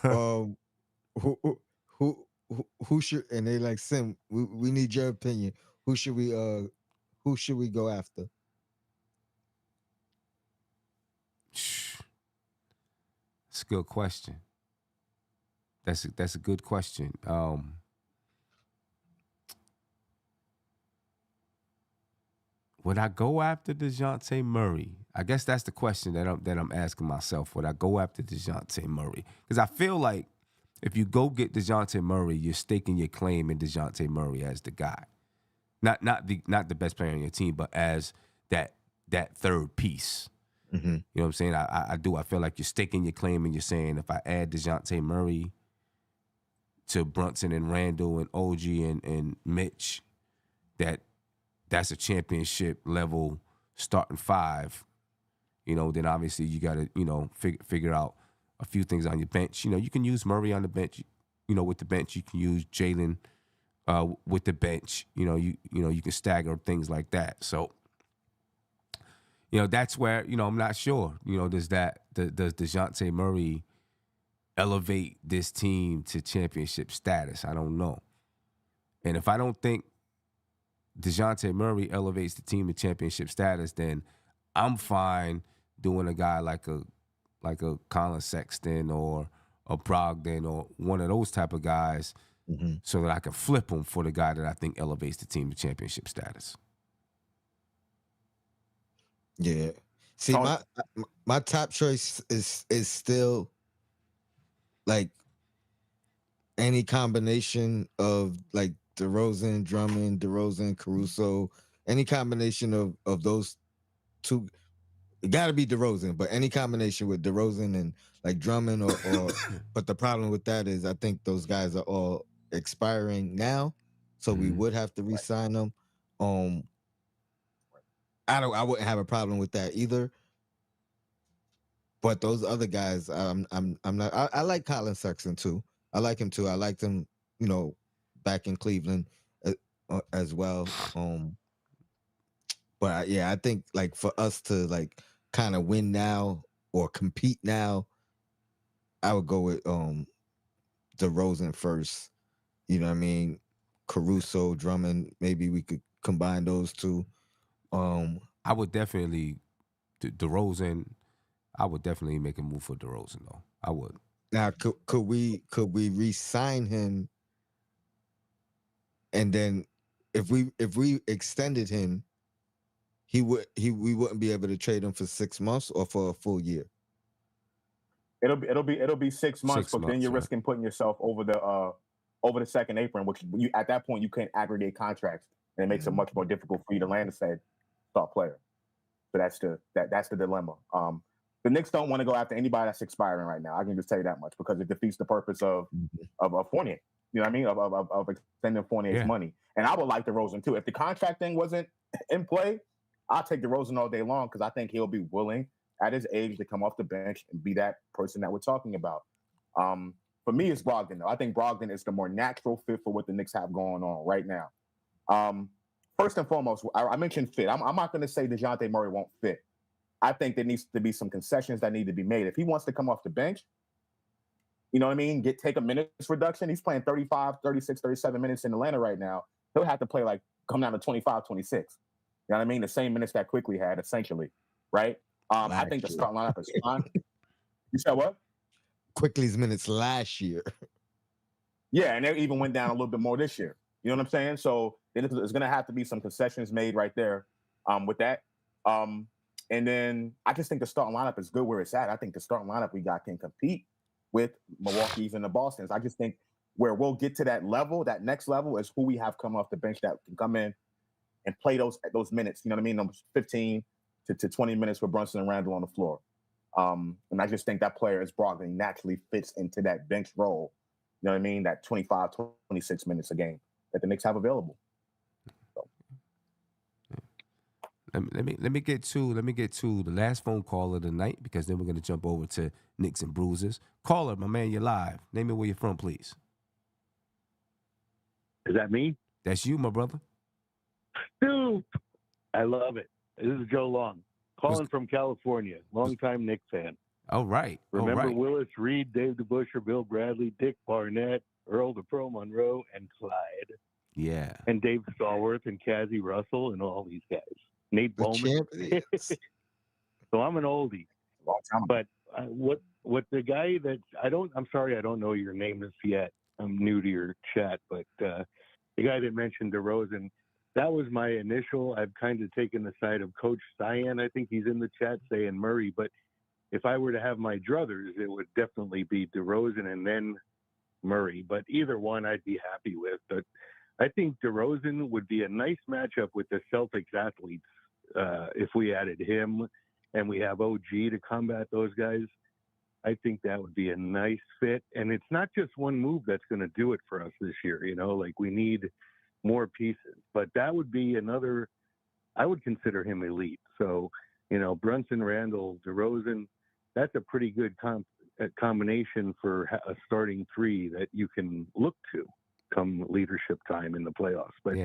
who should, and they like, Sim, we need your opinion. Who should we go after? That's a good question. That's a good question. Would I go after DeJounte Murray? I guess that's the question that I'm asking myself. Would I go after DeJounte Murray? Because I feel like if you go get DeJounte Murray, you're staking your claim in DeJounte Murray as the guy. Not the best player on your team, but as that third piece. Mm-hmm. You know what I'm saying? I do. I feel like you're staking your claim and you're saying, if I add DeJounte Murray to Brunson and Randall and OG and Mitch, that's a championship level starting 5 then obviously you got to, figure out a few things on your bench. You can use Murray on the bench. With the bench, you can use Jalen with the bench. You can stagger things like that. So, that's where I'm not sure. Does DeJounte Murray elevate this team to championship status? I don't know. And if I don't think DeJounte Murray elevates the team to championship status, then I'm fine doing a guy like a Colin Sexton or a Brogdon or one of those type of guys, so that I can flip them for the guy that I think elevates the team to championship status. Yeah. See, my top choice is still like any combination of like DeRozan, Drummond, DeRozan, Caruso, any combination of those two. It got to be DeRozan, but any combination with DeRozan and like Drummond or but the problem with that is I think those guys are all expiring now, so we would have to re-sign them. I wouldn't have a problem with that either. But those other guys, I'm not. I like Colin Sexton too. I like him too. I liked him, back in Cleveland as well. But I think like for us to like kind of win now or compete now, I would go with DeRozan first. You know what I mean? Caruso, Drummond. Maybe we could combine those two. I would definitely DeRozan. I would definitely make a move for DeRozan though. I would. Now, could we re-sign him? And then if we extended him, we wouldn't be able to trade him for 6 months or for a full year. It'll be 6 months, but then you're risking putting yourself over the second apron, which at that point you can't aggregate contracts, and it makes it much more difficult for you to land a said star player. So that's the dilemma. The Knicks don't want to go after anybody that's expiring right now. I can just tell you that much, because it defeats the purpose of Fournier. You know what I mean? Of extending Fournier's money. And I would like DeRozan too. If the contract thing wasn't in play, I'll take DeRozan all day long, because I think he'll be willing at his age to come off the bench and be that person that we're talking about. For me, it's Brogdon though. I think Brogdon is the more natural fit for what the Knicks have going on right now. First and foremost, I mentioned fit. I'm not going to say DeJounte Murray won't fit. I think there needs to be some concessions that need to be made. If he wants to come off the bench, you know what I mean, take a minutes reduction. He's playing 35, 36, 37 minutes in Atlanta right now. He'll have to play come down to 25, 26. You know what I mean? The same minutes that Quickly had, essentially, right? I think the starting lineup is fine. You said what? Quickly's minutes last year. Yeah, and they even went down a little bit more this year. You know what I'm saying? So there's going to have to be some concessions made right there with that. And then I just think the starting lineup is good where it's at. I think the starting lineup we got can compete with Milwaukee's and the Boston's. I just think where we'll get to that level, that next level, is who we have come off the bench that can come in and play those minutes. You know what I mean? Those 15 to 20 minutes with Brunson and Randall on the floor. And I just think that player is Brogdon naturally fits into that bench role. You know what I mean? That 25, 26 minutes a game that the Knicks have available. So. Let me get to the last phone call of the night, because then we're gonna jump over to Knicks and Bruises. Caller, my man, you're live. Name me where you're from, please. Is that me? That's you, my brother. Dude, I love it. This is Joe Long, calling from California. Longtime Knicks fan. All right. Remember Willis Reed, Dave DeBusschere, Bill Bradley, Dick Barnett, Earl the Pro Monroe, and Clyde. Yeah. And Dave Stallworth and Cassie Russell and all these guys. Nate Bowman. So I'm an oldie. Long time. But what the guy that I'm sorry I don't know your name is yet. I'm new to your chat, but the guy that mentioned DeRozan, that was my initial. I've kind of taken the side of Coach Cyan. I think he's in the chat saying Murray, but if I were to have my druthers, it would definitely be DeRozan and then Murray. But either one I'd be happy with. But I think DeRozan would be a nice matchup with the Celtics athletes if we added him and we have OG to combat those guys. I think that would be a nice fit. And it's not just one move that's going to do it for us this year. Like we need more pieces. But that would be another – I would consider him elite. So Brunson, Randall, DeRozan, that's a pretty good combination for a starting three that you can look to come leadership time in the playoffs. But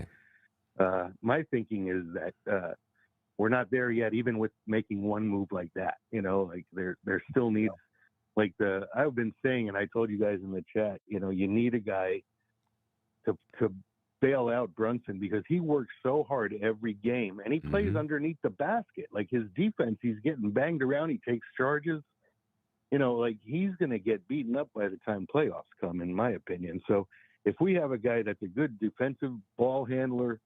my thinking is that we're not there yet, even with making one move like that. Like there still needs, like I've been saying, and I told you guys in the chat, you need a guy to bail out Brunson because he works so hard every game and he plays underneath the basket. Like his defense, he's getting banged around. He takes charges. Like he's going to get beaten up by the time playoffs come, in my opinion. So if we have a guy that's a good defensive ball handler,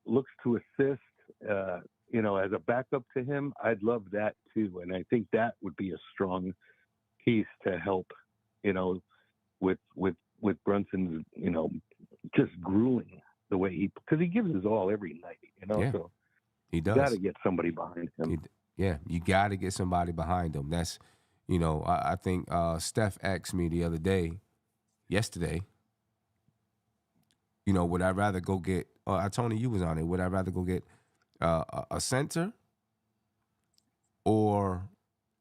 looks to assist, as a backup to him, I'd love that too. And I think that would be a strong piece to help, with Brunson's, just grueling the way because he gives his all every night, so he does. You got to get somebody behind him. You got to get somebody behind him. That's, I think Steph asked me yesterday, would I rather go get, Tony, you was on it, would I rather go get a center or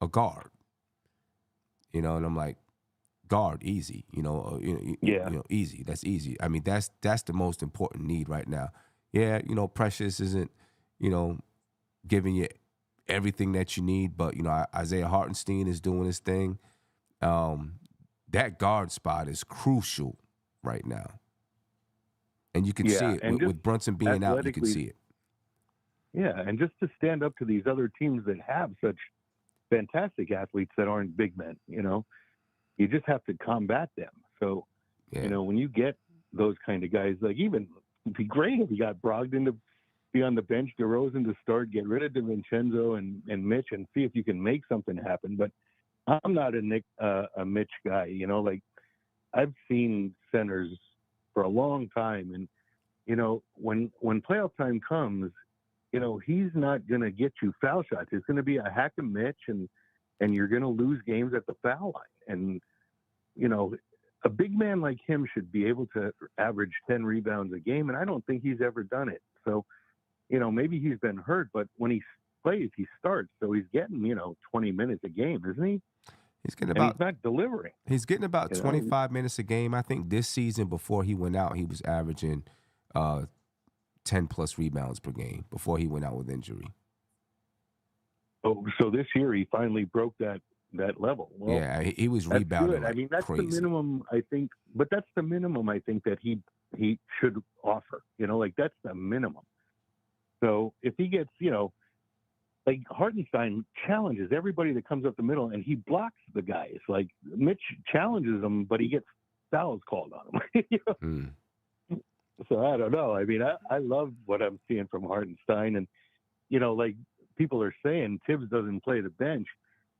a guard? And I'm like, guard, easy, easy. That's easy. I mean, that's the most important need right now. Yeah, Precious isn't, giving you everything that you need, but Isaiah Hartenstein is doing his thing. That guard spot is crucial right now, and you can see it with Brunson being out. You can see it. Yeah, and just to stand up to these other teams that have such fantastic athletes that aren't big men, you just have to combat them. So, when you get those kind of guys, like even it'd be great if you got Brogdon to be on the bench, DeRozan to start, get rid of DiVincenzo and Mitch and see if you can make something happen. But I'm not a Mitch guy, like I've seen centers for a long time. And, when playoff time comes, he's not going to get you foul shots. It's going to be a hack of Mitch and you're going to lose games at the foul line. And, a big man like him should be able to average 10 rebounds a game. And I don't think he's ever done it. So, maybe he's been hurt, but when he plays, he starts. So he's getting, 20 minutes a game, isn't he? He's getting he's not delivering. He's getting about 25 minutes a game. I think this season before he went out, he was averaging 10 plus rebounds per game before he went out with injury. Oh, so this year he finally broke that level. Well, yeah, he was rebounding. I mean, that's crazy. The minimum, I think. But that's the minimum I think that he should offer. Like that's the minimum. So if he gets, like Hartenstein challenges everybody that comes up the middle, and he blocks the guys. Like Mitch challenges him, but he gets fouls called on him. So I don't know. I mean, I love what I'm seeing from Hartenstein, and like people are saying, Tibbs doesn't play the bench.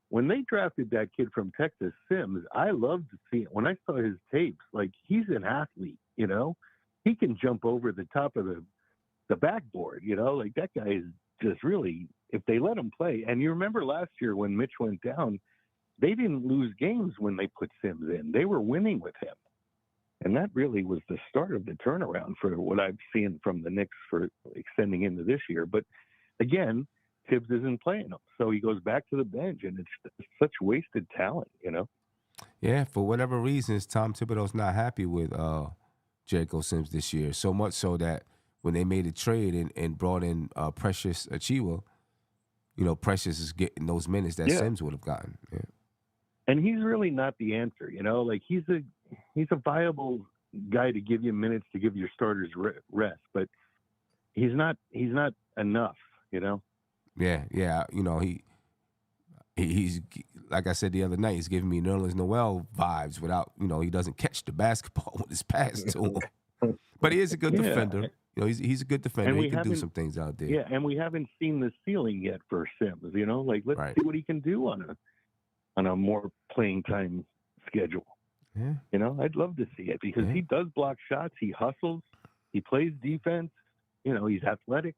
When they drafted that kid from Texas, Sims, I loved to see it. When I saw his tapes, like he's an athlete. He can jump over the top of the backboard. Like that guy is just really. If they let him play, and you remember last year when Mitch went down, they didn't lose games when they put Sims in. They were winning with him. And that really was the start of the turnaround for what I've seen from the Knicks for extending into this year. But again, Tibbs isn't playing him. So he goes back to the bench, and it's such wasted talent, Yeah, for whatever reasons, Tom Thibodeau's not happy with Jericho Sims this year. So much so that when they made a trade and brought in Precious Achiuwa, Precious is getting those minutes that Sims would have gotten. Yeah. And he's really not the answer, like he's a viable guy to give you minutes to give your starters rest, but he's not enough, Yeah. He's like I said the other night, he's giving me Nerlens Noel vibes without, he doesn't catch the basketball when it's passed to him. But he is a good defender. He's a good defender. He can do some things out there. Yeah, and we haven't seen the ceiling yet for Sims. Like let's see what he can do on a more playing time schedule. Yeah. I'd love to see it because he does block shots. He hustles. He plays defense. He's athletic.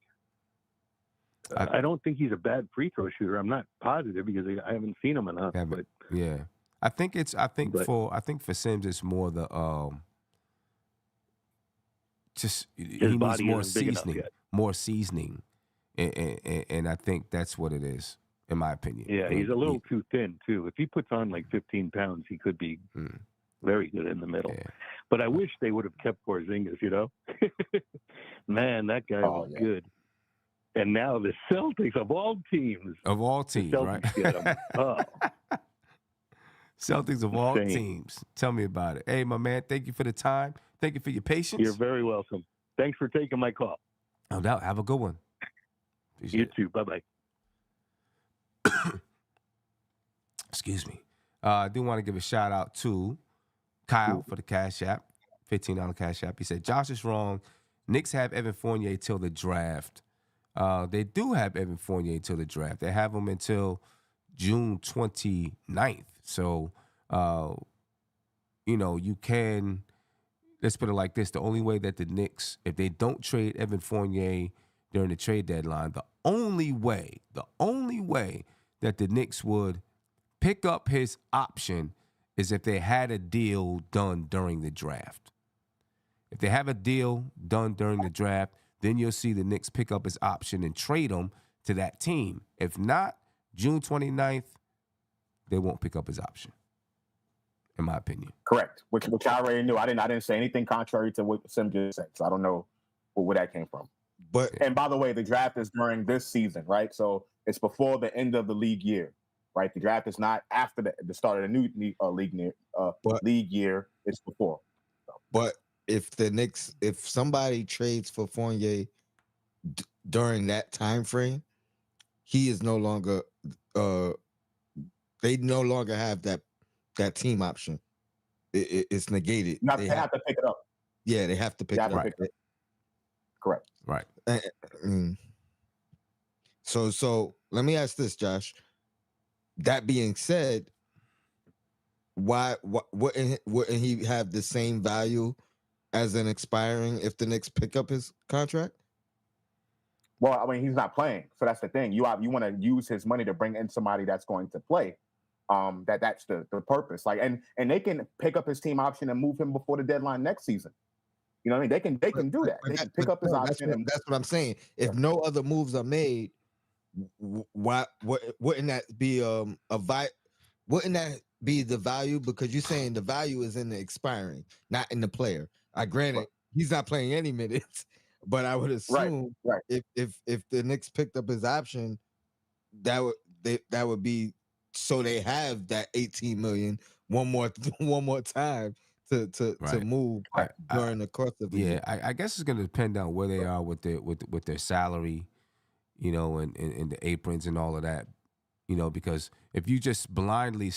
I don't think he's a bad free throw shooter. I'm not positive because I haven't seen him enough. But yeah, I think for Sims it's more the he needs more seasoning. And I think that's what it is, in my opinion. Yeah, I mean, he's a little too thin too. If he puts on like 15 pounds, he could be very good in the middle. Yeah. But I wish they would have kept Porzingis. You know, man, that guy was good. And now the Celtics, of all teams, right? Get him. Oh. Celtics of all Insane. teams. Tell me about it. Hey, my man, thank you for the time. Thank you for your patience. You're very welcome. Thanks for taking my call. No doubt. Have a good one. You too. Bye-bye. Excuse me. I do want to give a shout out to Kyle for the Cash App, $15 Cash App. He said, Josh is wrong. Knicks have Evan Fournier till the draft. They do have Evan Fournier till the draft. They have him until June 29th. So, you can, let's put it like this. The only way that the Knicks, if they don't trade Evan Fournier during the trade deadline, the only way that the Knicks would pick up his option is if they had a deal done during the draft. If they have a deal done during the draft, then you'll see the Knicks pick up his option and trade him to that team. If not, June 29th, they won't pick up his option, in my opinion. Correct, which I already knew. I didn't say anything contrary to what Sim just said, so I don't know where that came from. And by the way, the draft is during this season, right? So it's before the end of the league year, right? The draft is not after the start of the new league year. It's before. So. But if somebody trades for Fournier during that time frame, he is no longer. They no longer have that team option. It's negated. They have to pick it up. Yeah, they have to pick it up. Correct. Right. So let me ask this, Josh. That being said, why wouldn't he have the same value as an expiring if the Knicks pick up his contract? Well, I mean, he's not playing, so that's the thing. You want to use his money to bring in somebody that's going to play. That's the purpose. Like, and they can pick up his team option and move him before the deadline next season. You know what I mean? They can do that. They can pick up his option. That's what I'm saying. If no other moves are made, why wouldn't that be wouldn't that be the value? Because you're saying the value is in the expiring, not in the player. Granted, he's not playing any minutes, but I would assume if the Knicks picked up his option, that would be so they have that 18 million one more time to move during the course of the year. I guess it's going to depend on where they are with their salary, and the aprons and all of that, because if you just blindly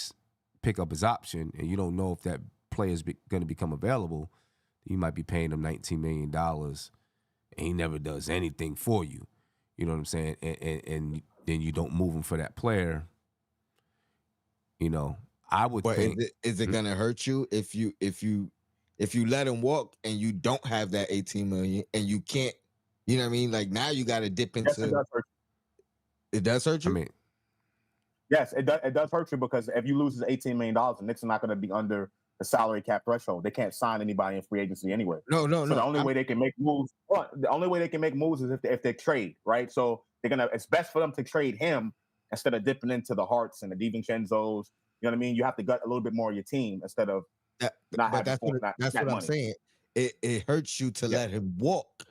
pick up his option and you don't know if that player is going to become available, you might be paying him $19 million and he never does anything for you. You know what I'm saying? And then you don't move him for that player. I would think. Is it going to hurt you if you let him walk and you don't have that 18 million and you can't, you know what I mean? Like now you got to dip into. Yes, it does hurt you. It does hurt you? I mean, yes, it does hurt you because if you lose his $18 million, the Knicks are not going to be under the salary cap threshold. They can't sign anybody in free agency anyway. No. The only way they can make moves. Well, the only way they can make moves is if they trade, right? So it's best for them to trade him instead of dipping into the Harts and the DiVincenzo's. You know what I mean? You have to gut a little bit more of your team instead of not having. That's what I'm saying. It hurts you to let him walk,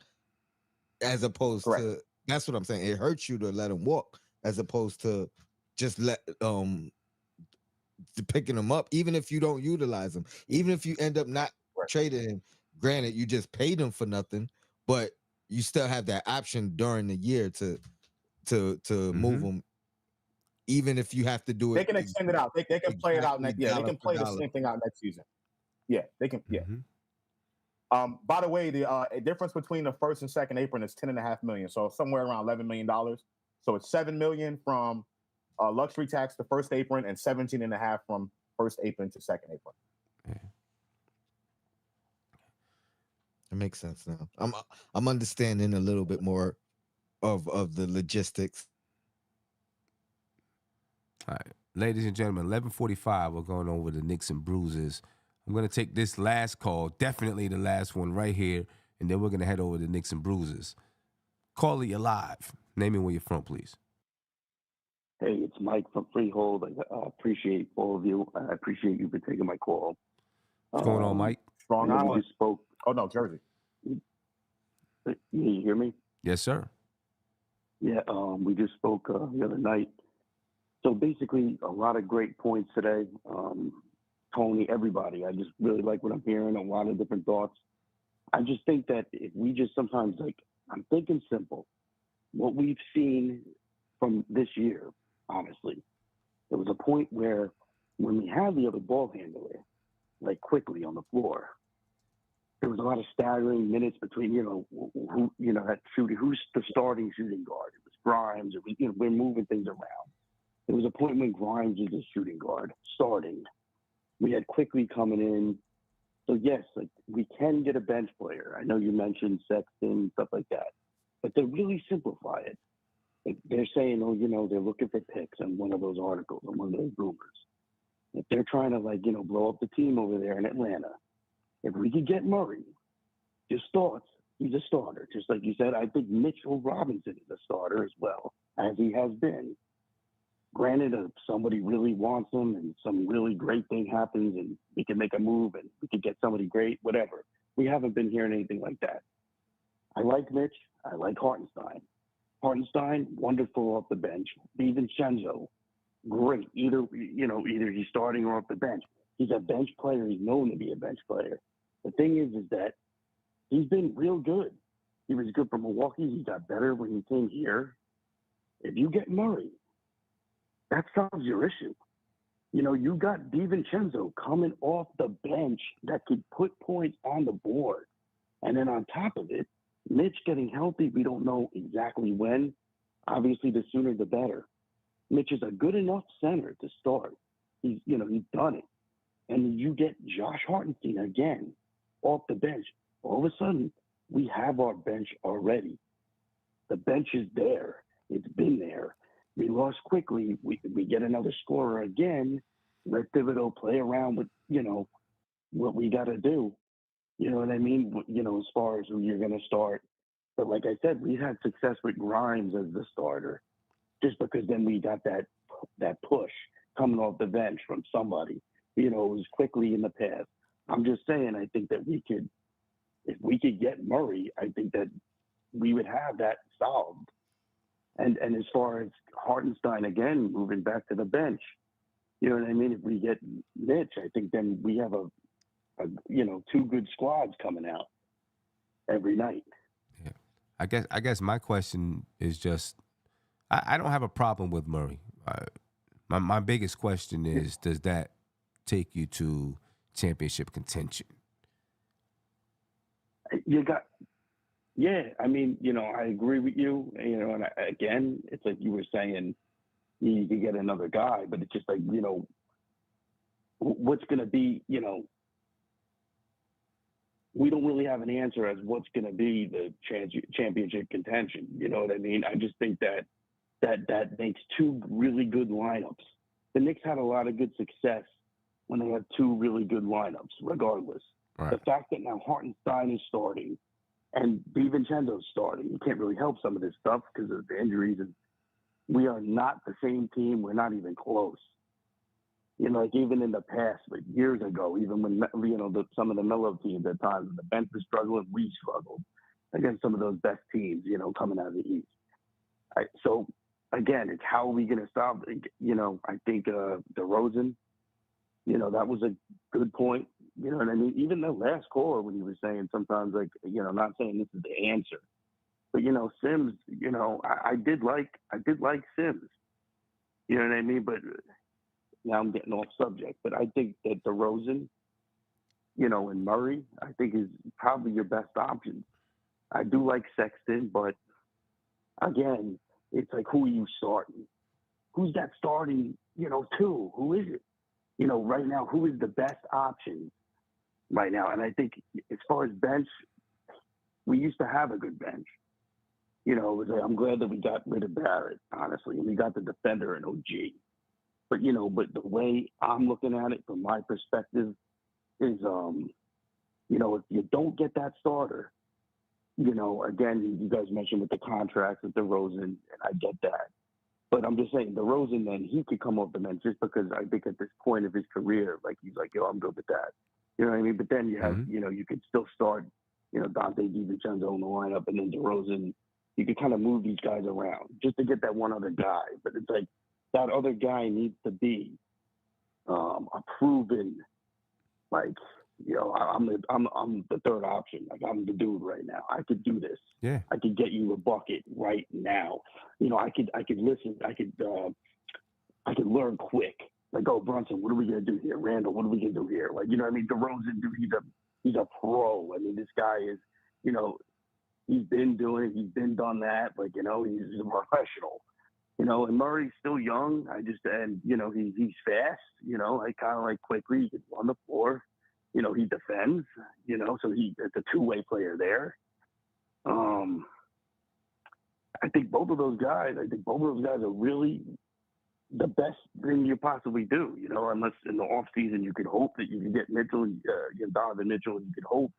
as opposed to. That's what I'm saying. It hurts you to let him walk, as opposed to just picking him up, even if you don't utilize him, even if you end up not trading him. Granted, you just paid him for nothing, but you still have that option during the year to move him. Even if you have to do it, they can extend it out. They can play it out next. Yeah, they can play the same thing out next season. Yeah, they can. Yeah. By the way, the difference between the first and second apron is $10.5 million, so somewhere around $11 million. So it's $7 million from luxury tax to first apron and $17.5 from first apron to second apron. Yeah. It makes sense now. I'm understanding a little bit more of the logistics. All right, ladies and gentlemen, 11:45. We're going over the Knicks and Bruises. I'm going to take this last call, definitely the last one right here, and then we're going to head over to Knicks and Bruises. Caller, you're live. Name and where you're from, please. Hey, it's Mike from Freehold. I appreciate all of you. I appreciate you for taking my call. What's going on, Mike? Strong I know we Island. just spoke. Oh no, Jersey. You hear me? Yes, sir. Yeah, we just spoke the other night. So basically, a lot of great points today. Tony, everybody. I just really like what I'm hearing. A lot of different thoughts. I just think that if we just sometimes I'm thinking simple. What we've seen from this year, honestly, there was a point where when we had the other ball handler, like quickly on the floor, there was a lot of staggering minutes between, who that shooting, who's the starting shooting guard. It was Grimes. It was, we're moving things around. There was a point when Grimes was a shooting guard starting. We had quickly coming in. So yes, we can get a bench player. I know you mentioned Sexton, stuff like that, but to really simplify it, they're saying, they're looking for picks on one of those articles, on one of those rumors. If they're trying to blow up the team over there in Atlanta, if we could get Murray, just thoughts, he's a starter. Just like you said, I think Mitchell Robinson is a starter as well, as he has been. Granted, if somebody really wants him and some really great thing happens and we can make a move and we could get somebody great, whatever. We haven't been hearing anything like that. I like Mitch. I like Hartenstein. Hartenstein, wonderful off the bench. DiVincenzo, great. Either he's starting or off the bench. He's a bench player. He's known to be a bench player. The thing is that he's been real good. He was good for Milwaukee. He got better when he came here. If you get Murray, that solves your issue. You got DiVincenzo coming off the bench that could put points on the board. And then on top of it, Mitch getting healthy, we don't know exactly when. Obviously, the sooner the better. Mitch is a good enough center to start. He's done it. And you get Josh Hartenstein again off the bench. All of a sudden, we have our bench already. The bench is there. It's been there. We lost quickly. We get another scorer again. Let Thibodeau play around with, what we got to do. You know what I mean? As far as who you're going to start. But like I said, we had success with Grimes as the starter just because then we got that push coming off the bench from somebody. It was quickly in the past. I'm just saying, I think that if we could get Murray, I think that we would have that solved. And as far as Hartenstein, again, moving back to the bench, you know what I mean? If we get Mitch, I think then we have a two good squads coming out every night. Yeah. I guess my question is just, I don't have a problem with Murray. My biggest question is, does that take you to championship contention? Yeah, I mean, I agree with you. And again, it's like you were saying, you can get another guy, but it's just like, what's going to be, we don't really have an answer as what's going to be the championship contention. You know what I mean? I just think that makes two really good lineups. The Knicks had a lot of good success when they had two really good lineups, regardless. Right. The fact that now Hartenstein is starting and DiVincenzo's starting, you can't really help some of this stuff because of the injuries. And we are not the same team. We're not even close. Like even in the past, like years ago, even when, some of the mellow teams at times, when the bench was struggling, we struggled against some of those best teams, coming out of the East. So again, it's how are we going to stop? I think DeRozan, that was a good point. You know what I mean? Even the last caller when he was saying sometimes not saying this is the answer, but Sims, I did like Sims. You know what I mean? But now I'm getting off subject. But I think that DeRozan, and Murray, I think is probably your best option. I do like Sexton, but again, it's like, who are you starting? Who's that starting, two? Who is it? Right now, who is the best option right now? And I think as far as bench, we used to have a good bench. It was like, I'm glad that we got rid of Barrett, honestly, and we got the defender in OG. But, but the way I'm looking at it from my perspective is, if you don't get that starter, again, you guys mentioned with the contracts with DeRozan, and I get that. But I'm just saying, DeRozan, then he could come off the bench just because I think at this point of his career, like he's like, yo, I'm good with that. You know what I mean? But then you have, you could still start, Dante DiVincenzo in the lineup, and then DeRozan. You could kind of move these guys around just to get that one other guy. But it's like that other guy needs to be a proven, like, I'm the third option. Like, I'm the dude right now. I could do this. Yeah. I could get you a bucket right now. I could listen. I could learn quick. Like, oh, Brunson, what are we gonna do here? Randall, what are we gonna do here? Like, you know what I mean? DeRozan, dude, he's a pro. I mean, this guy is, he's been done that. Like, he's a professional. And Murray's still young. He's fast. I kind of like quickly. He can run the floor. He defends. So it's a two-way player there. I think both of those guys are really the best thing you possibly do. Unless in the off season you could hope that you can get Mitchell, Donovan Mitchell, and you could hope.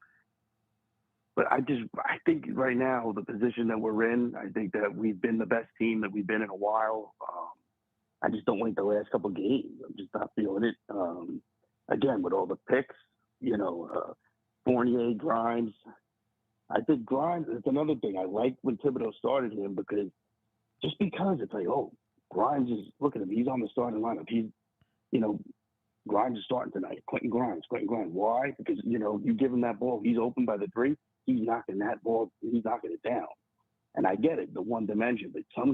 But I think right now, the position that we're in, I think that we've been the best team that we've been in a while. I just don't like the last couple of games. I'm just not feeling it. Again, with all the picks, Fournier, Grimes. I think Grimes is another thing. I like when Thibodeau started him because it's like, oh, Grimes is, look at him. He's on the starting lineup. Grimes is starting tonight. Quentin Grimes. Why? Because, you give him that ball, he's open by the three. He's knocking that ball. He's knocking it down. And I get it, the one dimension. But some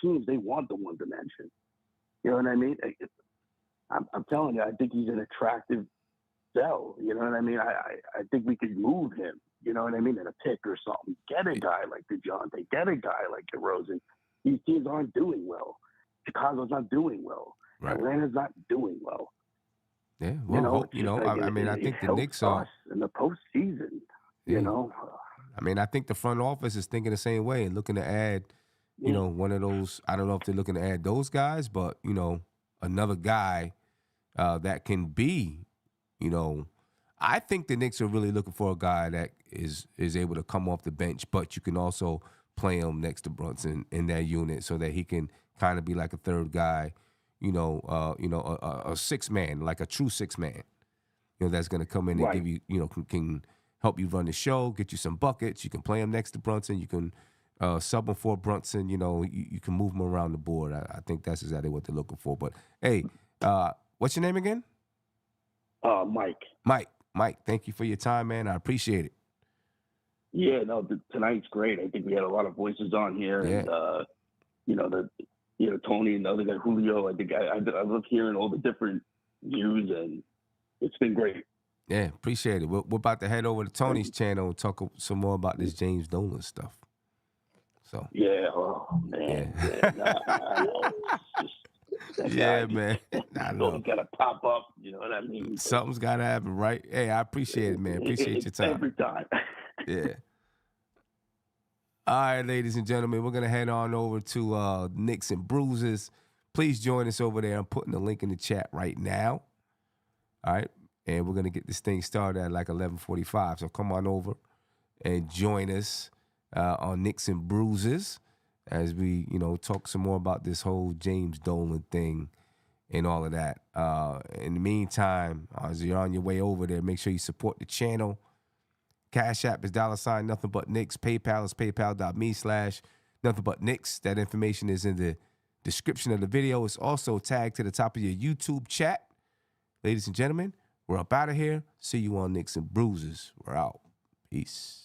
teams, they want the one dimension. You know what I mean? I'm telling you, I think he's an attractive sell. You know what I mean? I think we could move him. You know what I mean? In a pick or something. Get a guy like DeJounte. Get a guy like DeRozan. These teams aren't doing well. Chicago's not doing well. Right. Atlanta's not doing well. Yeah, well, I think the Knicks are in the postseason. I mean, I think the front office is thinking the same way and looking to add, one of those. I don't know if they're looking to add those guys, but another guy that can be, I think the Knicks are really looking for a guy that is able to come off the bench, but you can also play him next to Brunson in that unit so that he can kind of be like a third guy. A six man, like a true six man, that's going to come in and give you, can help you run the show, get you some buckets. You can play him next to Brunson. You can sub him for Brunson. You can move him around the board. I think that's exactly what they're looking for. But hey, what's your name again? Mike. Mike, thank you for your time, man. I appreciate it. Yeah, no, tonight's great. I think we had a lot of voices on here, and Tony and the other guy, Julio. I think I love hearing all the different views, and it's been great. Yeah, appreciate it. We're about to head over to Tony's channel and talk some more about this James Dolan stuff. So yeah, oh man, yeah, man. I know. Gotta pop up. You know what I mean? Something's gotta happen, right? Hey, I appreciate it, man. Appreciate your time. Every time. Yeah. All right, ladies and gentlemen, we're going to head on over to Knicks and Bruises. Please join us over there. I'm putting the link in the chat right now. All right. And we're going to get this thing started at like 11:45. So come on over and join us on Knicks and Bruises as we, talk some more about this whole James Dolan thing and all of that. In the meantime, as you're on your way over there, make sure you support the channel. Cash App is $ nothing but Knicks. PayPal is paypal.me/nothing but Knicks. That information is in the description of the video. It's also tagged to the top of your YouTube chat. Ladies and gentlemen, we're up out of here. See you on Knicks and Bruises. We're out. Peace.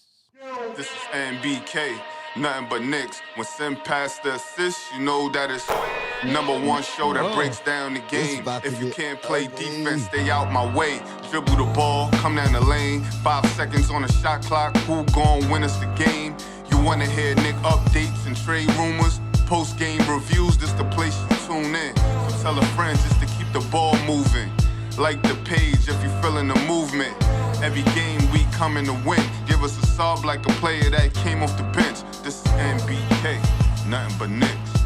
This is NBK, nothing but Knicks. When send past the assist, you know that it's #1 show that breaks down the game. If you can't play defense, stay out my way. Dribble the ball, come down the lane. 5 seconds on the shot clock, who gon' win us the game? You wanna hear Nick updates and trade rumors? Post-game reviews, this the place you tune in. So tell a friend just to keep the ball moving. Like the page if you feeling the movement. Every game we coming to win. Give us a sub like a player that came off the bench. This is NBK, nothing but Knicks.